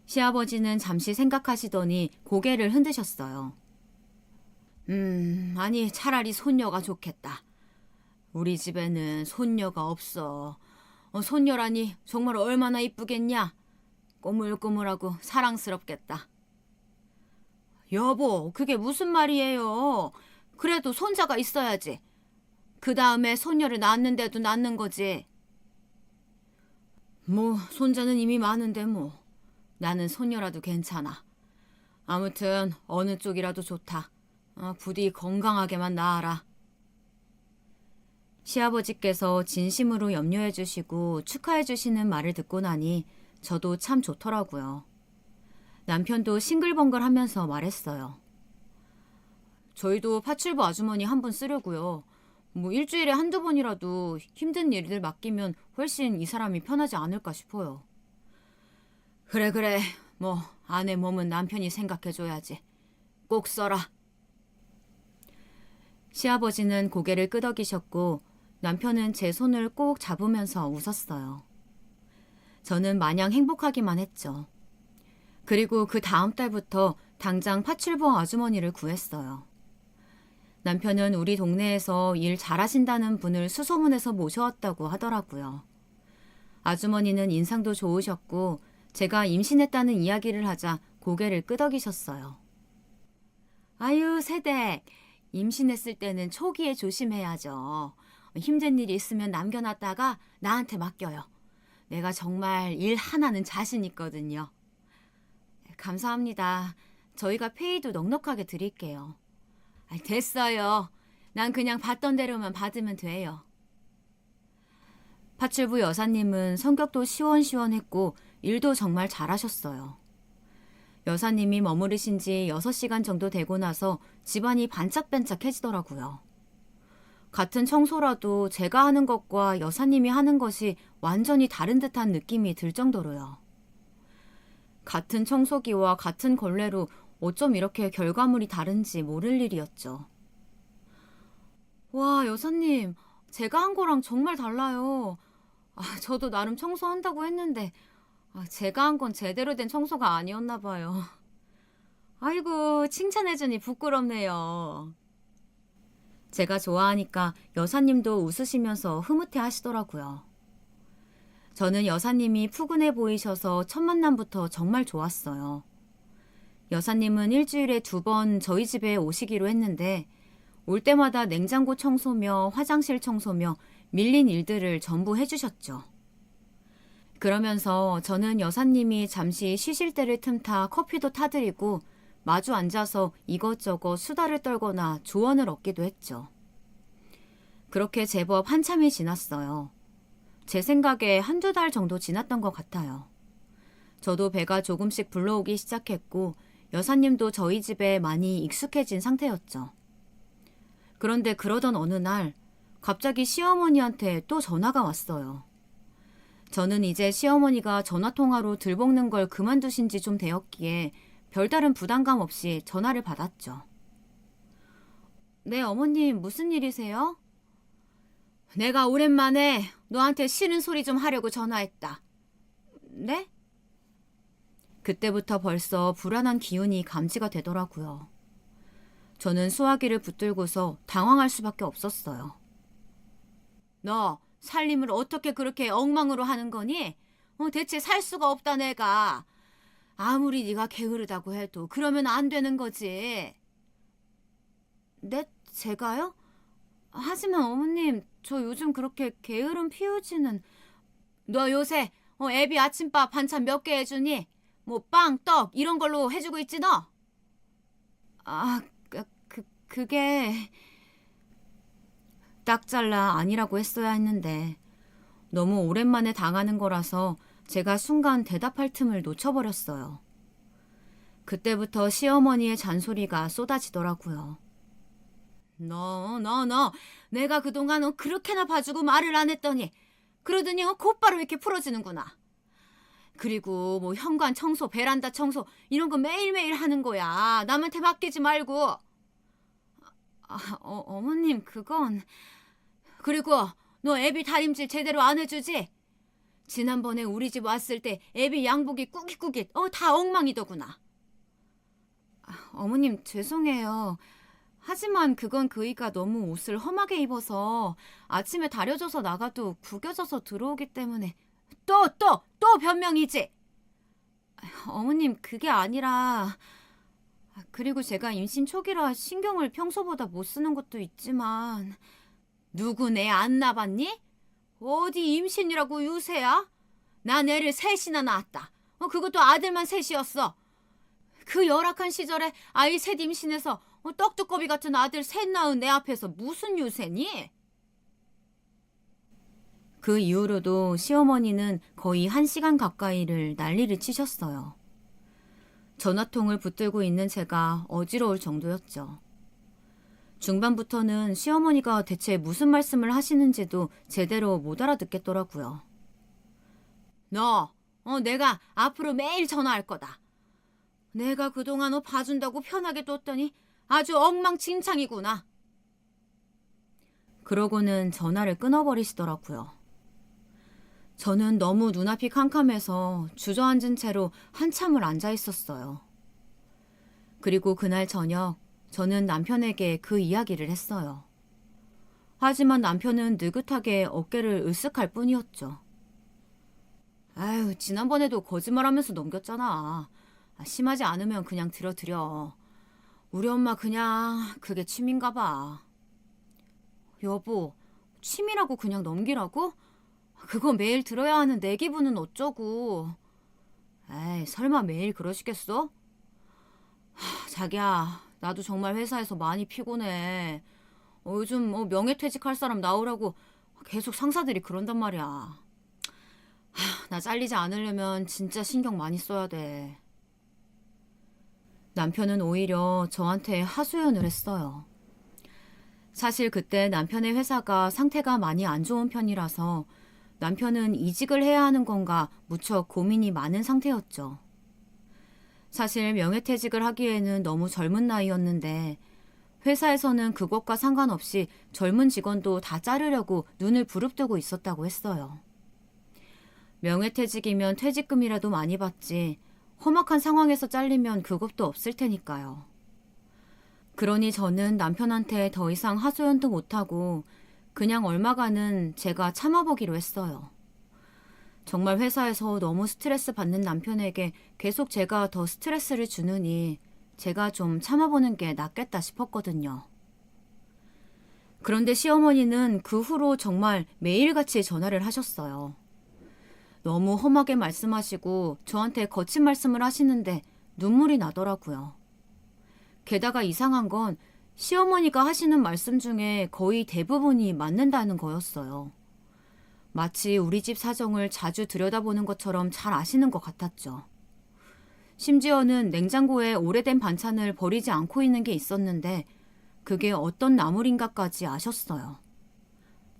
시아버지는 잠시 생각하시더니 고개를 흔드셨어요. 아니 차라리 손녀가 좋겠다. 우리 집에는 손녀가 없어. 손녀라니 정말 얼마나 이쁘겠냐. 꼬물꼬물하고 사랑스럽겠다. 여보, 그게 무슨 말이에요. 그래도 손자가 있어야지. 그 다음에 손녀를 낳았는데도 낳는 거지. 뭐 손자는 이미 많은데 뭐. 나는 손녀라도 괜찮아. 아무튼 어느 쪽이라도 좋다. 부디 건강하게만 낳아라. 시아버지께서 진심으로 염려해 주시고 축하해 주시는 말을 듣고 나니 저도 참 좋더라고요. 남편도 싱글벙글 하면서 말했어요. 저희도 파출부 아주머니 한 분 쓰려고요. 뭐 일주일에 한두 번이라도 힘든 일들 맡기면 훨씬 이 사람이 편하지 않을까 싶어요. 그래. 뭐 아내 몸은 남편이 생각해줘야지. 꼭 써라. 시아버지는 고개를 끄덕이셨고 남편은 제 손을 꼭 잡으면서 웃었어요. 저는 마냥 행복하기만 했죠. 그리고 그 다음 달부터 당장 파출부 아주머니를 구했어요. 남편은 우리 동네에서 일 잘하신다는 분을 수소문해서 모셔왔다고 하더라고요. 아주머니는 인상도 좋으셨고 제가 임신했다는 이야기를 하자 고개를 끄덕이셨어요. 아유, 새댁. 임신했을 때는 초기에 조심해야죠. 힘든 일이 있으면 남겨놨다가 나한테 맡겨요. 내가 정말 일 하나는 자신 있거든요. 감사합니다. 저희가 페이도 넉넉하게 드릴게요. 됐어요. 난 그냥 받던 대로만 받으면 돼요. 파출부 여사님은 성격도 시원시원했고 일도 정말 잘하셨어요. 여사님이 머무르신 지 6시간 정도 되고 나서 집안이 반짝반짝해지더라고요. 같은 청소라도 제가 하는 것과 여사님이 하는 것이 완전히 다른 듯한 느낌이 들 정도로요. 같은 청소기와 같은 걸레로 어쩜 이렇게 결과물이 다른지 모를 일이었죠. 와, 여사님, 제가 한 거랑 정말 달라요. 저도 나름 청소한다고 했는데 제가 한 건 제대로 된 청소가 아니었나 봐요. 아이고, 칭찬해주니 부끄럽네요. 제가 좋아하니까 여사님도 웃으시면서 흐뭇해 하시더라고요. 저는 여사님이 푸근해 보이셔서 첫 만남부터 정말 좋았어요. 여사님은 일주일에 2번 저희 집에 오시기로 했는데 올 때마다 냉장고 청소며 화장실 청소며 밀린 일들을 전부 해주셨죠. 그러면서 저는 여사님이 잠시 쉬실 때를 틈타 커피도 타드리고 마주 앉아서 이것저것 수다를 떨거나 조언을 얻기도 했죠. 그렇게 제법 한참이 지났어요. 제 생각에 1~2달 정도 지났던 것 같아요. 저도 배가 조금씩 불러오기 시작했고 여사님도 저희 집에 많이 익숙해진 상태였죠. 그런데 그러던 어느 날 갑자기 시어머니한테 또 전화가 왔어요. 저는 이제 시어머니가 전화통화로 들볶는 걸 그만두신 지 좀 되었기에 별다른 부담감 없이 전화를 받았죠. 네, 어머님, 무슨 일이세요? 내가 오랜만에 너한테 싫은 소리 좀 하려고 전화했다. 네? 그때부터 벌써 불안한 기운이 감지가 되더라고요. 저는 수화기를 붙들고서 당황할 수밖에 없었어요. 너 살림을 어떻게 그렇게 엉망으로 하는 거니? 대체 살 수가 없다 내가. 아무리 네가 게으르다고 해도 그러면 안 되는 거지. 네? 제가요? 하지만 어머님, 저 요즘 그렇게 게으름 피우지는... 너 요새 애비 아침밥 반찬 몇 개 해주니? 뭐 빵, 떡 이런 걸로 해주고 있지 너? 그게... 딱 잘라 아니라고 했어야 했는데 너무 오랜만에 당하는 거라서 제가 순간 대답할 틈을 놓쳐버렸어요. 그때부터 시어머니의 잔소리가 쏟아지더라고요. 너 내가 그동안 그렇게나 봐주고 말을 안 했더니 그러더니 곧바로 이렇게 풀어지는구나. 그리고 뭐 현관 청소, 베란다 청소 이런 거 매일매일 하는 거야. 남한테 맡기지 말고. 어머님 그건... 그리고 너 애비 다림질 제대로 안 해주지? 지난번에 우리 집 왔을 때 애비 양복이 꾸깃꾸깃 다 엉망이더구나. 어머님 죄송해요. 하지만 그건 그이가 너무 옷을 험하게 입어서 아침에 다려져서 나가도 구겨져서 들어오기 때문에. 또 변명이지? 어머님 그게 아니라... 그리고 제가 임신 초기라 신경을 평소보다 못 쓰는 것도 있지만... 누구 내 안 낳았니? 어디 임신이라고 유세야? 난 애를 3이나 낳았다. 그것도 아들만 3이었어. 그 열악한 시절에 아이 3 임신해서 떡두꺼비 같은 아들 3 낳은 내 앞에서 무슨 유세니? 그 이후로도 시어머니는 거의 1시간 가까이를 난리를 치셨어요. 전화통을 붙들고 있는 제가 어지러울 정도였죠. 중반부터는 시어머니가 대체 무슨 말씀을 하시는지도 제대로 못 알아듣겠더라고요. 너, 내가 앞으로 매일 전화할 거다. 내가 그동안 봐준다고 편하게 뒀더니 아주 엉망진창이구나. 그러고는 전화를 끊어버리시더라고요. 저는 너무 눈앞이 캄캄해서 주저앉은 채로 한참을 앉아 있었어요. 그리고 그날 저녁 저는 남편에게 그 이야기를 했어요. 하지만 남편은 느긋하게 어깨를 으쓱할 뿐이었죠. 아유, 지난번에도 거짓말하면서 넘겼잖아. 심하지 않으면 그냥 들어드려. 우리 엄마 그냥 그게 취미인가 봐. 여보, 취미라고 그냥 넘기라고? 그거 매일 들어야 하는 내 기분은 어쩌고. 에이, 설마 매일 그러시겠어? 자기야, 나도 정말 회사에서 많이 피곤해. 요즘 명예퇴직할 사람 나오라고 계속 상사들이 그런단 말이야. 나 잘리지 않으려면 진짜 신경 많이 써야 돼. 남편은 오히려 저한테 하소연을 했어요. 사실 그때 남편의 회사가 상태가 많이 안 좋은 편이라서 남편은 이직을 해야 하는 건가 무척 고민이 많은 상태였죠. 사실 명예퇴직을 하기에는 너무 젊은 나이였는데 회사에서는 그것과 상관없이 젊은 직원도 다 자르려고 눈을 부릅뜨고 있었다고 했어요. 명예퇴직이면 퇴직금이라도 많이 받지 험악한 상황에서 잘리면 그것도 없을 테니까요. 그러니 저는 남편한테 더 이상 하소연도 못하고 그냥 얼마간은 제가 참아보기로 했어요. 정말 회사에서 너무 스트레스 받는 남편에게 계속 제가 더 스트레스를 주느니 제가 좀 참아보는 게 낫겠다 싶었거든요. 그런데 시어머니는 그 후로 정말 매일같이 전화를 하셨어요. 너무 험하게 말씀하시고 저한테 거친 말씀을 하시는데 눈물이 나더라고요. 게다가 이상한 건 시어머니가 하시는 말씀 중에 거의 대부분이 맞는다는 거였어요. 마치 우리 집 사정을 자주 들여다보는 것처럼 잘 아시는 것 같았죠. 심지어는 냉장고에 오래된 반찬을 버리지 않고 있는 게 있었는데 그게 어떤 나물인가까지 아셨어요.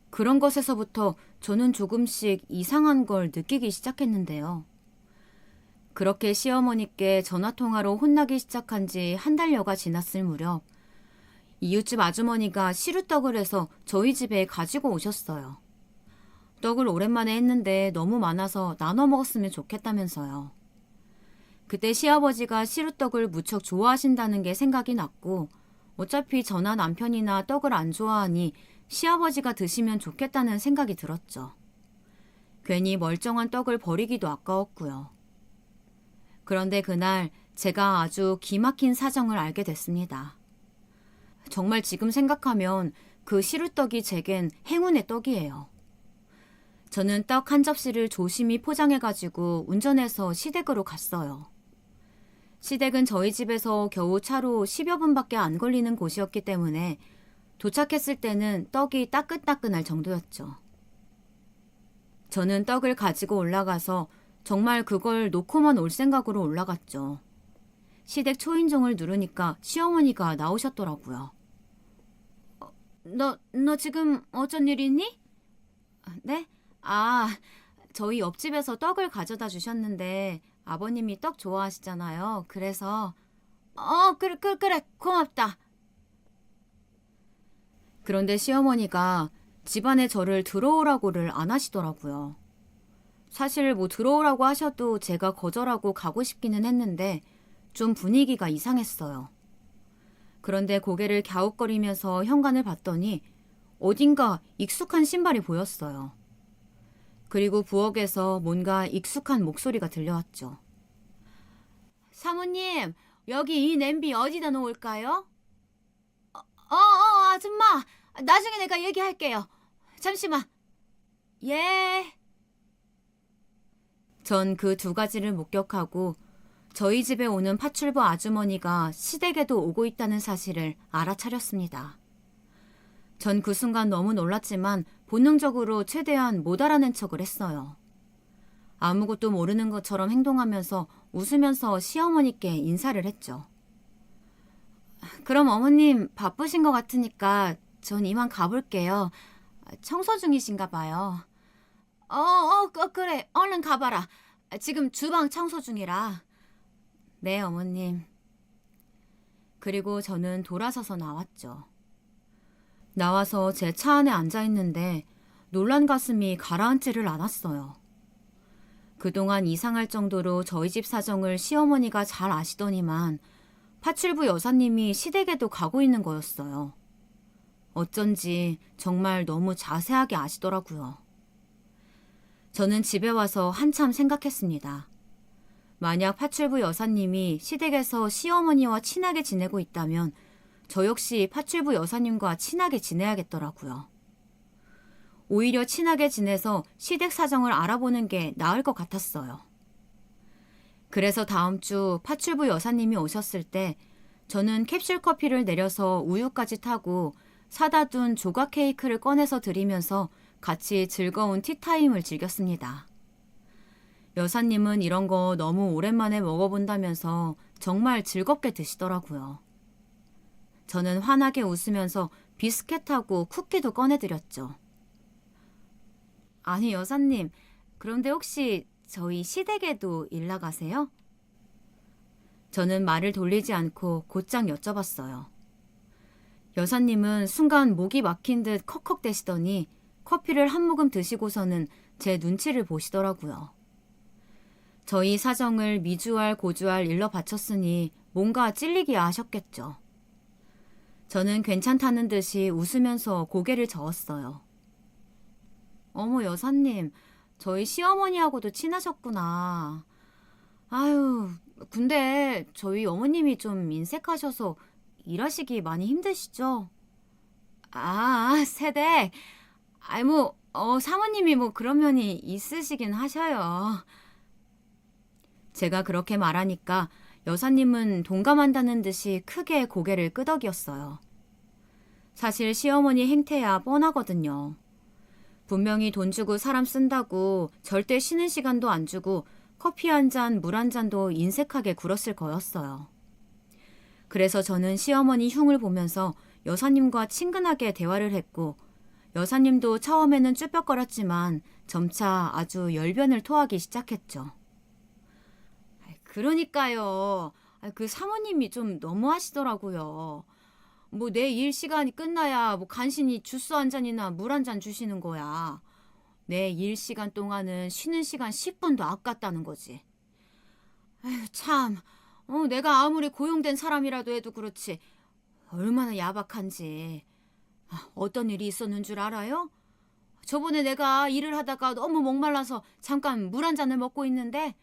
그런 것에서부터 저는 조금씩 이상한 걸 느끼기 시작했는데요. 그렇게 시어머니께 전화통화로 혼나기 시작한 지 한 달여가 지났을 무렵 이웃집 아주머니가 시루떡을 해서 저희 집에 가지고 오셨어요. 떡을 오랜만에 했는데 너무 많아서 나눠 먹었으면 좋겠다면서요. 그때 시아버지가 시루떡을 무척 좋아하신다는 게 생각이 났고 어차피 저나 남편이나 떡을 안 좋아하니 시아버지가 드시면 좋겠다는 생각이 들었죠. 괜히 멀쩡한 떡을 버리기도 아까웠고요. 그런데 그날 제가 아주 기막힌 사정을 알게 됐습니다. 정말 지금 생각하면 그 시루떡이 제겐 행운의 떡이에요. 저는 떡 한 접시를 조심히 포장해가지고 운전해서 시댁으로 갔어요. 시댁은 저희 집에서 겨우 차로 10여 분밖에 안 걸리는 곳이었기 때문에 도착했을 때는 떡이 따끈따끈할 정도였죠. 저는 떡을 가지고 올라가서 정말 그걸 놓고만 올 생각으로 올라갔죠. 시댁 초인종을 누르니까 시어머니가 나오셨더라고요. 너 지금 어쩐 일 있니? 네? 저희 옆집에서 떡을 가져다 주셨는데 아버님이 떡 좋아하시잖아요. 그래서 그래 고맙다. 그런데 시어머니가 집안에 저를 들어오라고를 안 하시더라고요. 사실 들어오라고 하셔도 제가 거절하고 가고 싶기는 했는데 좀 분위기가 이상했어요. 그런데 고개를 갸웃거리면서 현관을 봤더니 어딘가 익숙한 신발이 보였어요. 그리고 부엌에서 뭔가 익숙한 목소리가 들려왔죠. 사모님, 여기 이 냄비 어디다 놓을까요? 아줌마. 나중에 내가 얘기할게요. 잠시만. 예. 전 그 두 가지를 목격하고 저희 집에 오는 파출부 아주머니가 시댁에도 오고 있다는 사실을 알아차렸습니다. 전 그 순간 너무 놀랐지만 본능적으로 최대한 못 알아낸 척을 했어요. 아무것도 모르는 것처럼 행동하면서 웃으면서 시어머니께 인사를 했죠. 그럼 어머님 바쁘신 것 같으니까 전 이만 가볼게요. 청소 중이신가 봐요. 그래. 얼른 가봐라. 지금 주방 청소 중이라. 네, 어머님. 그리고 저는 돌아서서 나왔죠. 나와서 제 차 안에 앉아있는데 놀란 가슴이 가라앉지를 않았어요. 그동안 이상할 정도로 저희 집 사정을 시어머니가 잘 아시더니만 파출부 여사님이 시댁에도 가고 있는 거였어요. 어쩐지 정말 너무 자세하게 아시더라고요. 저는 집에 와서 한참 생각했습니다. 만약 파출부 여사님이 시댁에서 시어머니와 친하게 지내고 있다면 저 역시 파출부 여사님과 친하게 지내야겠더라고요. 오히려 친하게 지내서 시댁 사정을 알아보는 게 나을 것 같았어요. 그래서 다음 주 파출부 여사님이 오셨을 때 저는 캡슐 커피를 내려서 우유까지 타고 사다 둔 조각 케이크를 꺼내서 드리면서 같이 즐거운 티타임을 즐겼습니다. 여사님은 이런 거 너무 오랜만에 먹어본다면서 정말 즐겁게 드시더라고요. 저는 환하게 웃으면서 비스켓하고 쿠키도 꺼내드렸죠. 아니 여사님, 그런데 혹시 저희 시댁에도 일 나가세요? 저는 말을 돌리지 않고 곧장 여쭤봤어요. 여사님은 순간 목이 막힌 듯 컥컥대시더니 커피를 한 모금 드시고서는 제 눈치를 보시더라고요. 저희 사정을 미주알 고주알 일러 바쳤으니 뭔가 찔리기야 하셨겠죠. 저는 괜찮다는 듯이 웃으면서 고개를 저었어요. 어머 여사님, 저희 시어머니하고도 친하셨구나. 아유, 근데 저희 어머님이 좀 인색하셔서 일하시기 많이 힘드시죠? 아, 세댁. 아이 사모님이 그런 면이 있으시긴 하셔요. 제가 그렇게 말하니까 여사님은 동감한다는 듯이 크게 고개를 끄덕였어요. 사실 시어머니 행태야 뻔하거든요. 분명히 돈 주고 사람 쓴다고 절대 쉬는 시간도 안 주고 커피 한 잔, 물 한 잔도 인색하게 굴었을 거였어요. 그래서 저는 시어머니 흉을 보면서 여사님과 친근하게 대화를 했고 여사님도 처음에는 쭈뼛거렸지만 점차 아주 열변을 토하기 시작했죠. 그러니까요. 그 사모님이 좀 너무하시더라고요. 내 일 시간이 끝나야 간신히 주스 한 잔이나 물 한 잔 주시는 거야. 내 일 시간 동안은 쉬는 시간 10분도 아깝다는 거지. 아휴, 참. 내가 아무리 고용된 사람이라도 해도 그렇지. 얼마나 야박한지. 어떤 일이 있었는 줄 알아요? 저번에 내가 일을 하다가 너무 목말라서 잠깐 물 한 잔을 먹고 있는데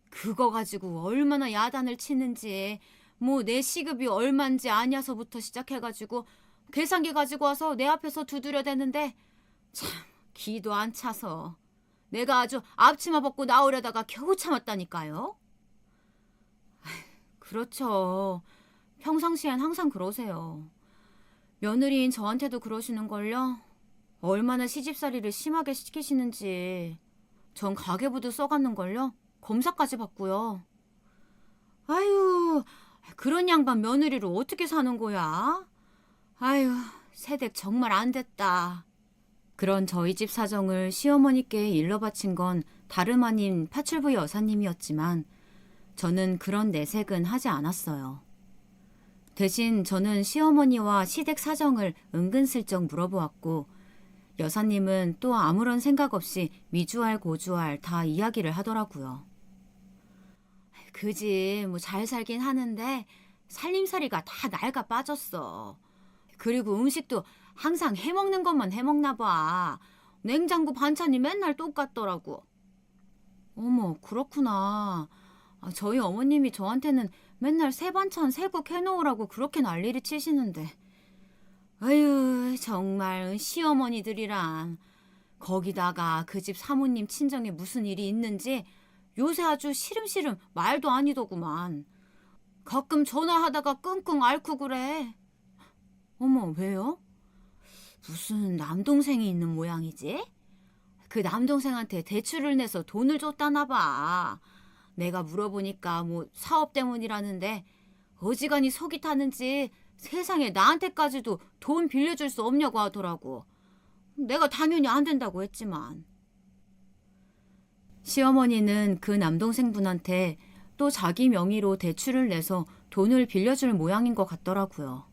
그거 가지고 얼마나 야단을 치는지 내 시급이 얼만지 아냐서부터 시작해가지고 계산기 가지고 와서 내 앞에서 두드려대는데 참 기도 안 차서 내가 아주 앞치마 벗고 나오려다가 겨우 참았다니까요. 그렇죠. 평상시엔 항상 그러세요. 며느리인 저한테도 그러시는걸요. 얼마나 시집살이를 심하게 시키시는지. 전 가계부도 써갔는걸요. 검사까지 받고요. 아유, 그런 양반 며느리로 어떻게 사는 거야? 아유, 세댁 정말 안 됐다. 그런 저희 집 사정을 시어머니께 일러 바친 건 다름 아닌 파출부 여사님이었지만 저는 그런 내색은 하지 않았어요. 대신 저는 시어머니와 시댁 사정을 은근슬쩍 물어보았고 여사님은 또 아무런 생각 없이 미주알 고주알 다 이야기를 하더라고요. 그지 잘 살긴 하는데 살림살이가 다 낡아 빠졌어. 그리고 음식도 항상 해먹는 것만 해먹나 봐. 냉장고 반찬이 맨날 똑같더라고. 어머 그렇구나. 저희 어머님이 저한테는 맨날 새 반찬 새국 해놓으라고 그렇게 난리를 치시는데 아유 정말 시어머니들이란. 거기다가 그 집 사모님 친정에 무슨 일이 있는지 요새 아주 시름시름 말도 아니더구만. 가끔 전화하다가 끙끙 앓고 그래. 어머 왜요? 무슨 남동생이 있는 모양이지? 그 남동생한테 대출을 내서 돈을 줬다나 봐. 내가 물어보니까 사업 때문이라는데 어지간히 속이 타는지 세상에 나한테까지도 돈 빌려줄 수 없냐고 하더라고. 내가 당연히 안 된다고 했지만. 시어머니는 그 남동생분한테 또 자기 명의로 대출을 내서 돈을 빌려줄 모양인 것 같더라고요.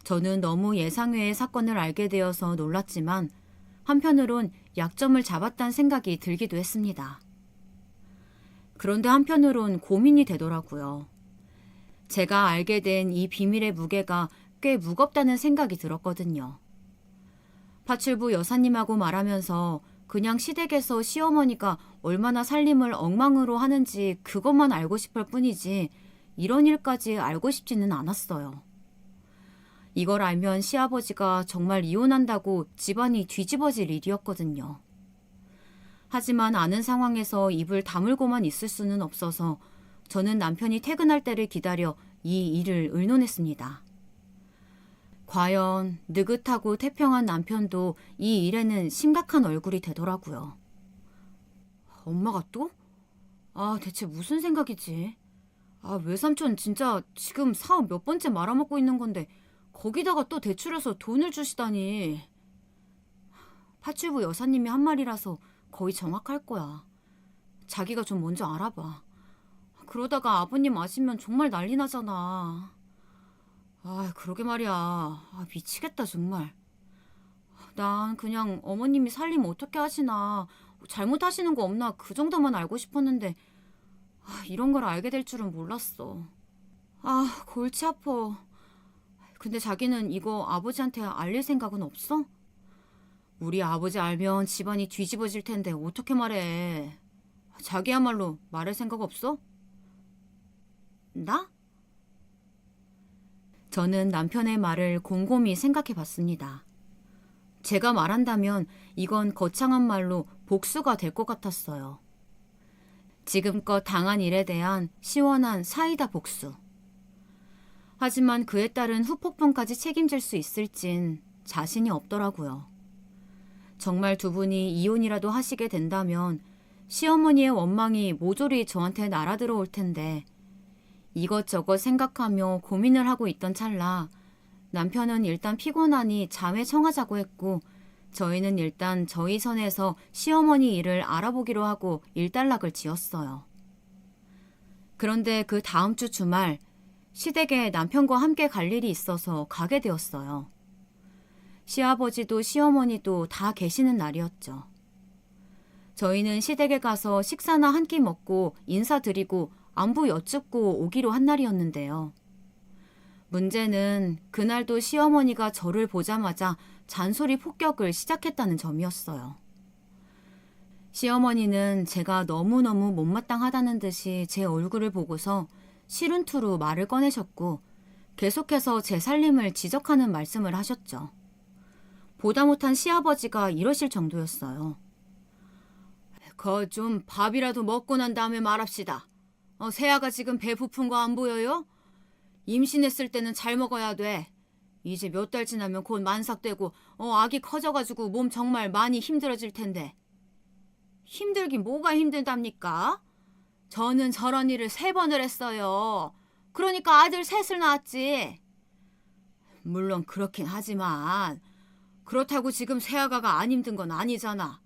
저는 너무 예상외의 사건을 알게 되어서 놀랐지만 한편으론 약점을 잡았다는 생각이 들기도 했습니다. 그런데 한편으론 고민이 되더라고요. 제가 알게 된 이 비밀의 무게가 꽤 무겁다는 생각이 들었거든요. 파출부 여사님하고 말하면서 그냥 시댁에서 시어머니가 얼마나 살림을 엉망으로 하는지 그것만 알고 싶을 뿐이지 이런 일까지 알고 싶지는 않았어요. 이걸 알면 시아버지가 정말 이혼한다고 집안이 뒤집어질 일이었거든요. 하지만 아는 상황에서 입을 다물고만 있을 수는 없어서 저는 남편이 퇴근할 때를 기다려 이 일을 의논했습니다. 과연 느긋하고 태평한 남편도 이 일에는 심각한 얼굴이 되더라고요. 엄마가 또? 대체 무슨 생각이지? 외삼촌 진짜 지금 사업 몇 번째 말아먹고 있는 건데 거기다가 또 대출해서 돈을 주시다니. 파출부 여사님이 한 말이라서 거의 정확할 거야. 자기가 좀 먼저 알아봐. 그러다가 아버님 아시면 정말 난리 나잖아. 그러게 말이야. 미치겠다 정말. 난 그냥 어머님이 살림 어떻게 하시나, 잘못하시는 거 없나 그 정도만 알고 싶었는데 이런 걸 알게 될 줄은 몰랐어. 골치 아파. 근데 자기는 이거 아버지한테 알릴 생각은 없어? 우리 아버지 알면 집안이 뒤집어질 텐데 어떻게 말해. 자기야말로 말할 생각 없어? 나? 저는 남편의 말을 곰곰이 생각해 봤습니다. 제가 말한다면 이건 거창한 말로 복수가 될 것 같았어요. 지금껏 당한 일에 대한 시원한 사이다 복수. 하지만 그에 따른 후폭풍까지 책임질 수 있을진 자신이 없더라고요. 정말 두 분이 이혼이라도 하시게 된다면 시어머니의 원망이 모조리 저한테 날아들어올 텐데 이것저것 생각하며 고민을 하고 있던 찰나 남편은 일단 피곤하니 잠에 청하자고 했고 저희는 일단 저희 선에서 시어머니 일을 알아보기로 하고 일단락을 지었어요. 그런데 그 다음 주 주말 시댁에 남편과 함께 갈 일이 있어서 가게 되었어요. 시아버지도 시어머니도 다 계시는 날이었죠. 저희는 시댁에 가서 식사나 한 끼 먹고 인사드리고 안부 여쭙고 오기로 한 날이었는데요. 문제는 그날도 시어머니가 저를 보자마자 잔소리 폭격을 시작했다는 점이었어요. 시어머니는 제가 너무너무 못마땅하다는 듯이 제 얼굴을 보고서 시룬투로 말을 꺼내셨고 계속해서 제 살림을 지적하는 말씀을 하셨죠. 보다 못한 시아버지가 이러실 정도였어요. 좀 밥이라도 먹고 난 다음에 말합시다. 세아가 지금 배 부푼 거 안 보여요? 임신했을 때는 잘 먹어야 돼. 이제 몇 달 지나면 곧 만삭되고 아기 커져가지고 몸 정말 많이 힘들어질 텐데. 힘들긴 뭐가 힘들답니까? 저는 저런 일을 3번을 했어요. 그러니까 아들 셋을 낳았지. 물론 그렇긴 하지만 그렇다고 지금 새아가가 안 힘든 건 아니잖아.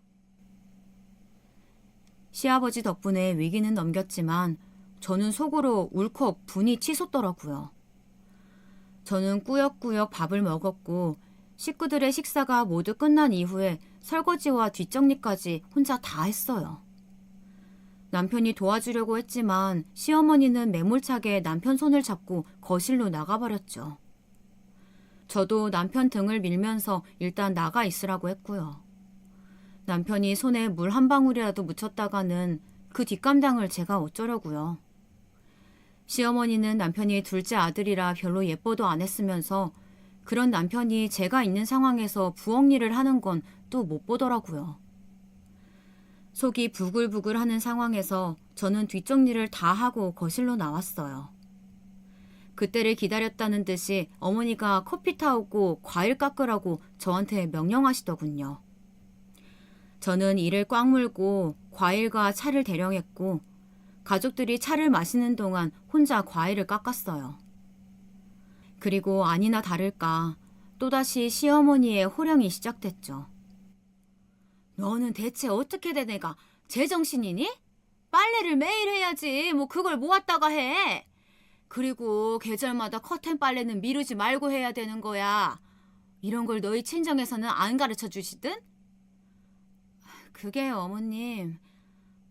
시아버지 덕분에 위기는 넘겼지만 저는 속으로 울컥 분이 치솟더라고요. 저는 꾸역꾸역 밥을 먹었고 식구들의 식사가 모두 끝난 이후에 설거지와 뒷정리까지 혼자 다 했어요. 남편이 도와주려고 했지만 시어머니는 매몰차게 남편 손을 잡고 거실로 나가버렸죠. 저도 남편 등을 밀면서 일단 나가 있으라고 했고요. 남편이 손에 물 한 방울이라도 묻혔다가는 그 뒷감당을 제가 어쩌려고요. 시어머니는 남편이 둘째 아들이라 별로 예뻐도 안 했으면서 그런 남편이 제가 있는 상황에서 부엌 일을 하는 건 또 못 보더라고요. 속이 부글부글 하는 상황에서 저는 뒷정리를 다 하고 거실로 나왔어요. 그때를 기다렸다는 듯이 어머니가 커피 타오고 과일 깎으라고 저한테 명령하시더군요. 저는 이를 꽉 물고 과일과 차를 대령했고 가족들이 차를 마시는 동안 혼자 과일을 깎았어요. 그리고 아니나 다를까 또다시 시어머니의 호령이 시작됐죠. 너는 대체 어떻게 된 애가 제정신이니? 빨래를 매일 해야지 뭐 그걸 모았다가 해. 그리고 계절마다 커튼 빨래는 미루지 말고 해야 되는 거야. 이런 걸 너희 친정에서는 안 가르쳐 주시든? 그게 어머님,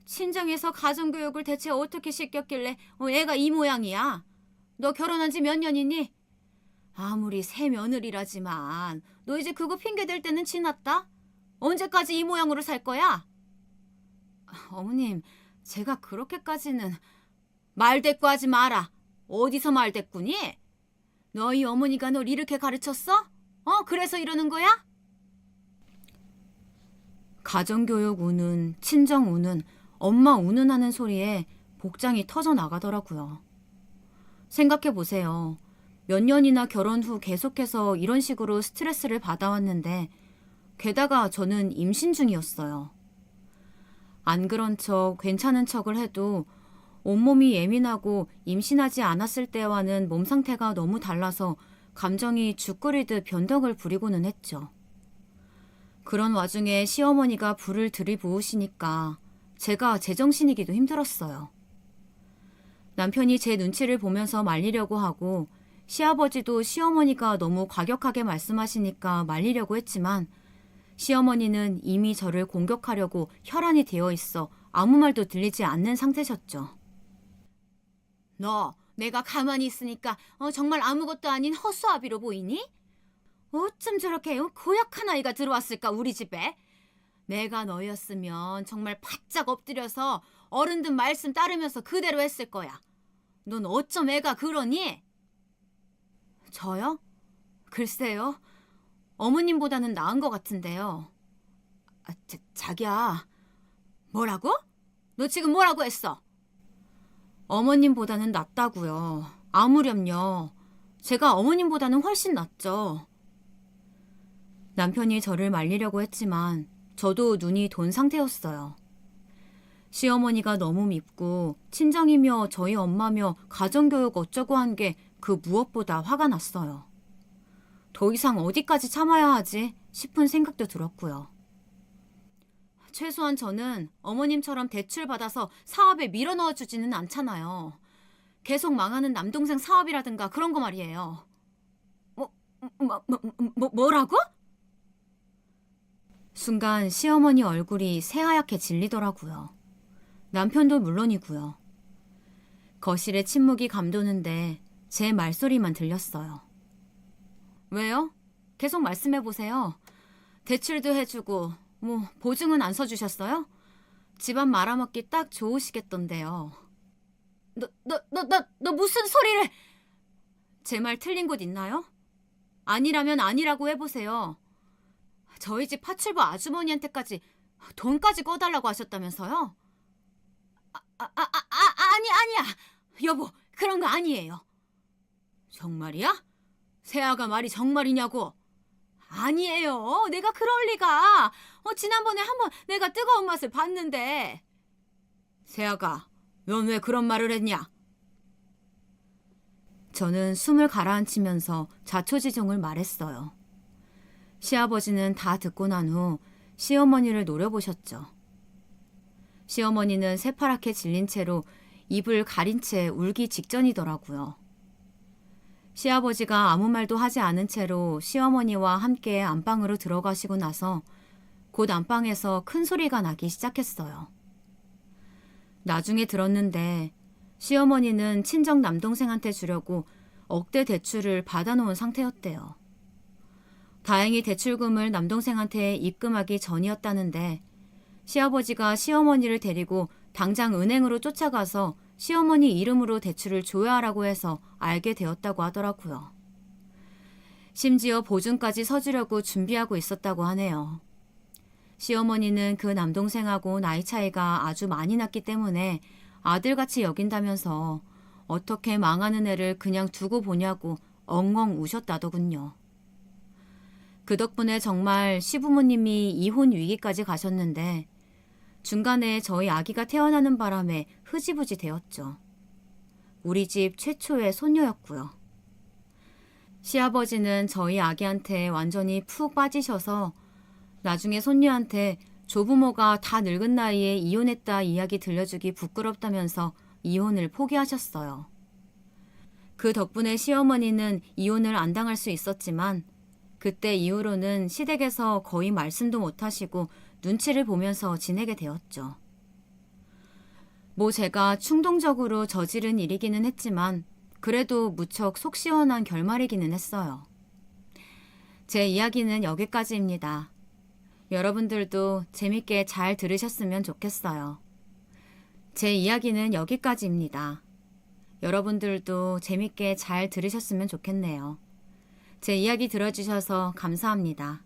친정에서 가정교육을 대체 어떻게 시켰길래 애가 이 모양이야? 너 결혼한 지 몇 년이니? 아무리 새 며느리라지만 너 이제 그거 핑계 댈 때는 지났다? 언제까지 이 모양으로 살 거야? 어머님, 제가 그렇게까지는... 말대꾸하지 마라. 어디서 말대꾸니? 너희 어머니가 널 이렇게 가르쳤어? 그래서 이러는 거야? 가정교육 우는, 친정 우는, 엄마 우는 하는 소리에 복장이 터져 나가더라고요. 생각해보세요. 몇 년이나 결혼 후 계속해서 이런 식으로 스트레스를 받아왔는데 게다가 저는 임신 중이었어요. 안 그런 척, 괜찮은 척을 해도 온몸이 예민하고 임신하지 않았을 때와는 몸 상태가 너무 달라서 감정이 죽 끓이듯 변덕을 부리고는 했죠. 그런 와중에 시어머니가 불을 들이부으시니까 제가 제정신이기도 힘들었어요. 남편이 제 눈치를 보면서 말리려고 하고 시아버지도 시어머니가 너무 과격하게 말씀하시니까 말리려고 했지만 시어머니는 이미 저를 공격하려고 혈안이 되어 있어 아무 말도 들리지 않는 상태셨죠. 너 내가 가만히 있으니까 정말 아무것도 아닌 헛수아비로 보이니? 어쩜 저렇게 고약한 아이가 들어왔을까 우리 집에? 내가 너였으면 정말 바짝 엎드려서 어른들 말씀 따르면서 그대로 했을 거야. 넌 어쩜 애가 그러니? 저요? 글쎄요. 어머님보다는 나은 것 같은데요. 자기야. 뭐라고? 너 지금 뭐라고 했어? 어머님보다는 낫다고요. 아무렴요. 제가 어머님보다는 훨씬 낫죠. 남편이 저를 말리려고 했지만 저도 눈이 돈 상태였어요. 시어머니가 너무 밉고 친정이며 저희 엄마며 가정교육 어쩌고 한 게 그 무엇보다 화가 났어요. 더 이상 어디까지 참아야 하지 싶은 생각도 들었고요. 최소한 저는 어머님처럼 대출 받아서 사업에 밀어넣어주지는 않잖아요. 계속 망하는 남동생 사업이라든가 그런 거 말이에요. 뭐라고? 순간 시어머니 얼굴이 새하얗게 질리더라고요. 남편도 물론이고요. 거실에 침묵이 감도는데 제 말소리만 들렸어요. 왜요? 계속 말씀해보세요. 대출도 해주고 보증은 안 서주셨어요? 집안 말아먹기 딱 좋으시겠던데요. 너 무슨 소리를... 제 말 틀린 곳 있나요? 아니라면 아니라고 해보세요. 저희 집 파출부 아주머니한테까지 돈까지 꺼달라고 하셨다면서요? 아니야. 여보, 그런 거 아니에요. 정말이야? 세아가 말이 정말이냐고? 아니에요. 내가 그럴 리가. 지난번에 한번 내가 뜨거운 맛을 봤는데. 세아가, 넌 왜 그런 말을 했냐? 저는 숨을 가라앉히면서 자초지종을 말했어요. 시아버지는 다 듣고 난 후 시어머니를 노려보셨죠. 시어머니는 새파랗게 질린 채로 입을 가린 채 울기 직전이더라고요. 시아버지가 아무 말도 하지 않은 채로 시어머니와 함께 안방으로 들어가시고 나서 곧 안방에서 큰 소리가 나기 시작했어요. 나중에 들었는데 시어머니는 친정 남동생한테 주려고 억대 대출을 받아놓은 상태였대요. 다행히 대출금을 남동생한테 입금하기 전이었다는데 시아버지가 시어머니를 데리고 당장 은행으로 쫓아가서 시어머니 이름으로 대출을 줘야 하라고 해서 알게 되었다고 하더라고요. 심지어 보증까지 서주려고 준비하고 있었다고 하네요. 시어머니는 그 남동생하고 나이 차이가 아주 많이 났기 때문에 아들같이 여긴다면서 어떻게 망하는 애를 그냥 두고 보냐고 엉엉 우셨다더군요. 그 덕분에 정말 시부모님이 이혼 위기까지 가셨는데 중간에 저희 아기가 태어나는 바람에 흐지부지 되었죠. 우리 집 최초의 손녀였고요. 시아버지는 저희 아기한테 완전히 푹 빠지셔서 나중에 손녀한테 조부모가 다 늙은 나이에 이혼했다 이야기 들려주기 부끄럽다면서 이혼을 포기하셨어요. 그 덕분에 시어머니는 이혼을 안 당할 수 있었지만 그때 이후로는 시댁에서 거의 말씀도 못하시고 눈치를 보면서 지내게 되었죠. 제가 충동적으로 저지른 일이기는 했지만 그래도 무척 속 시원한 결말이기는 했어요. 제 이야기는 여기까지입니다. 여러분들도 재밌게 잘 들으셨으면 좋겠어요. 제 이야기는 여기까지입니다. 여러분들도 재밌게 잘 들으셨으면 좋겠네요. 제 이야기 들어주셔서 감사합니다.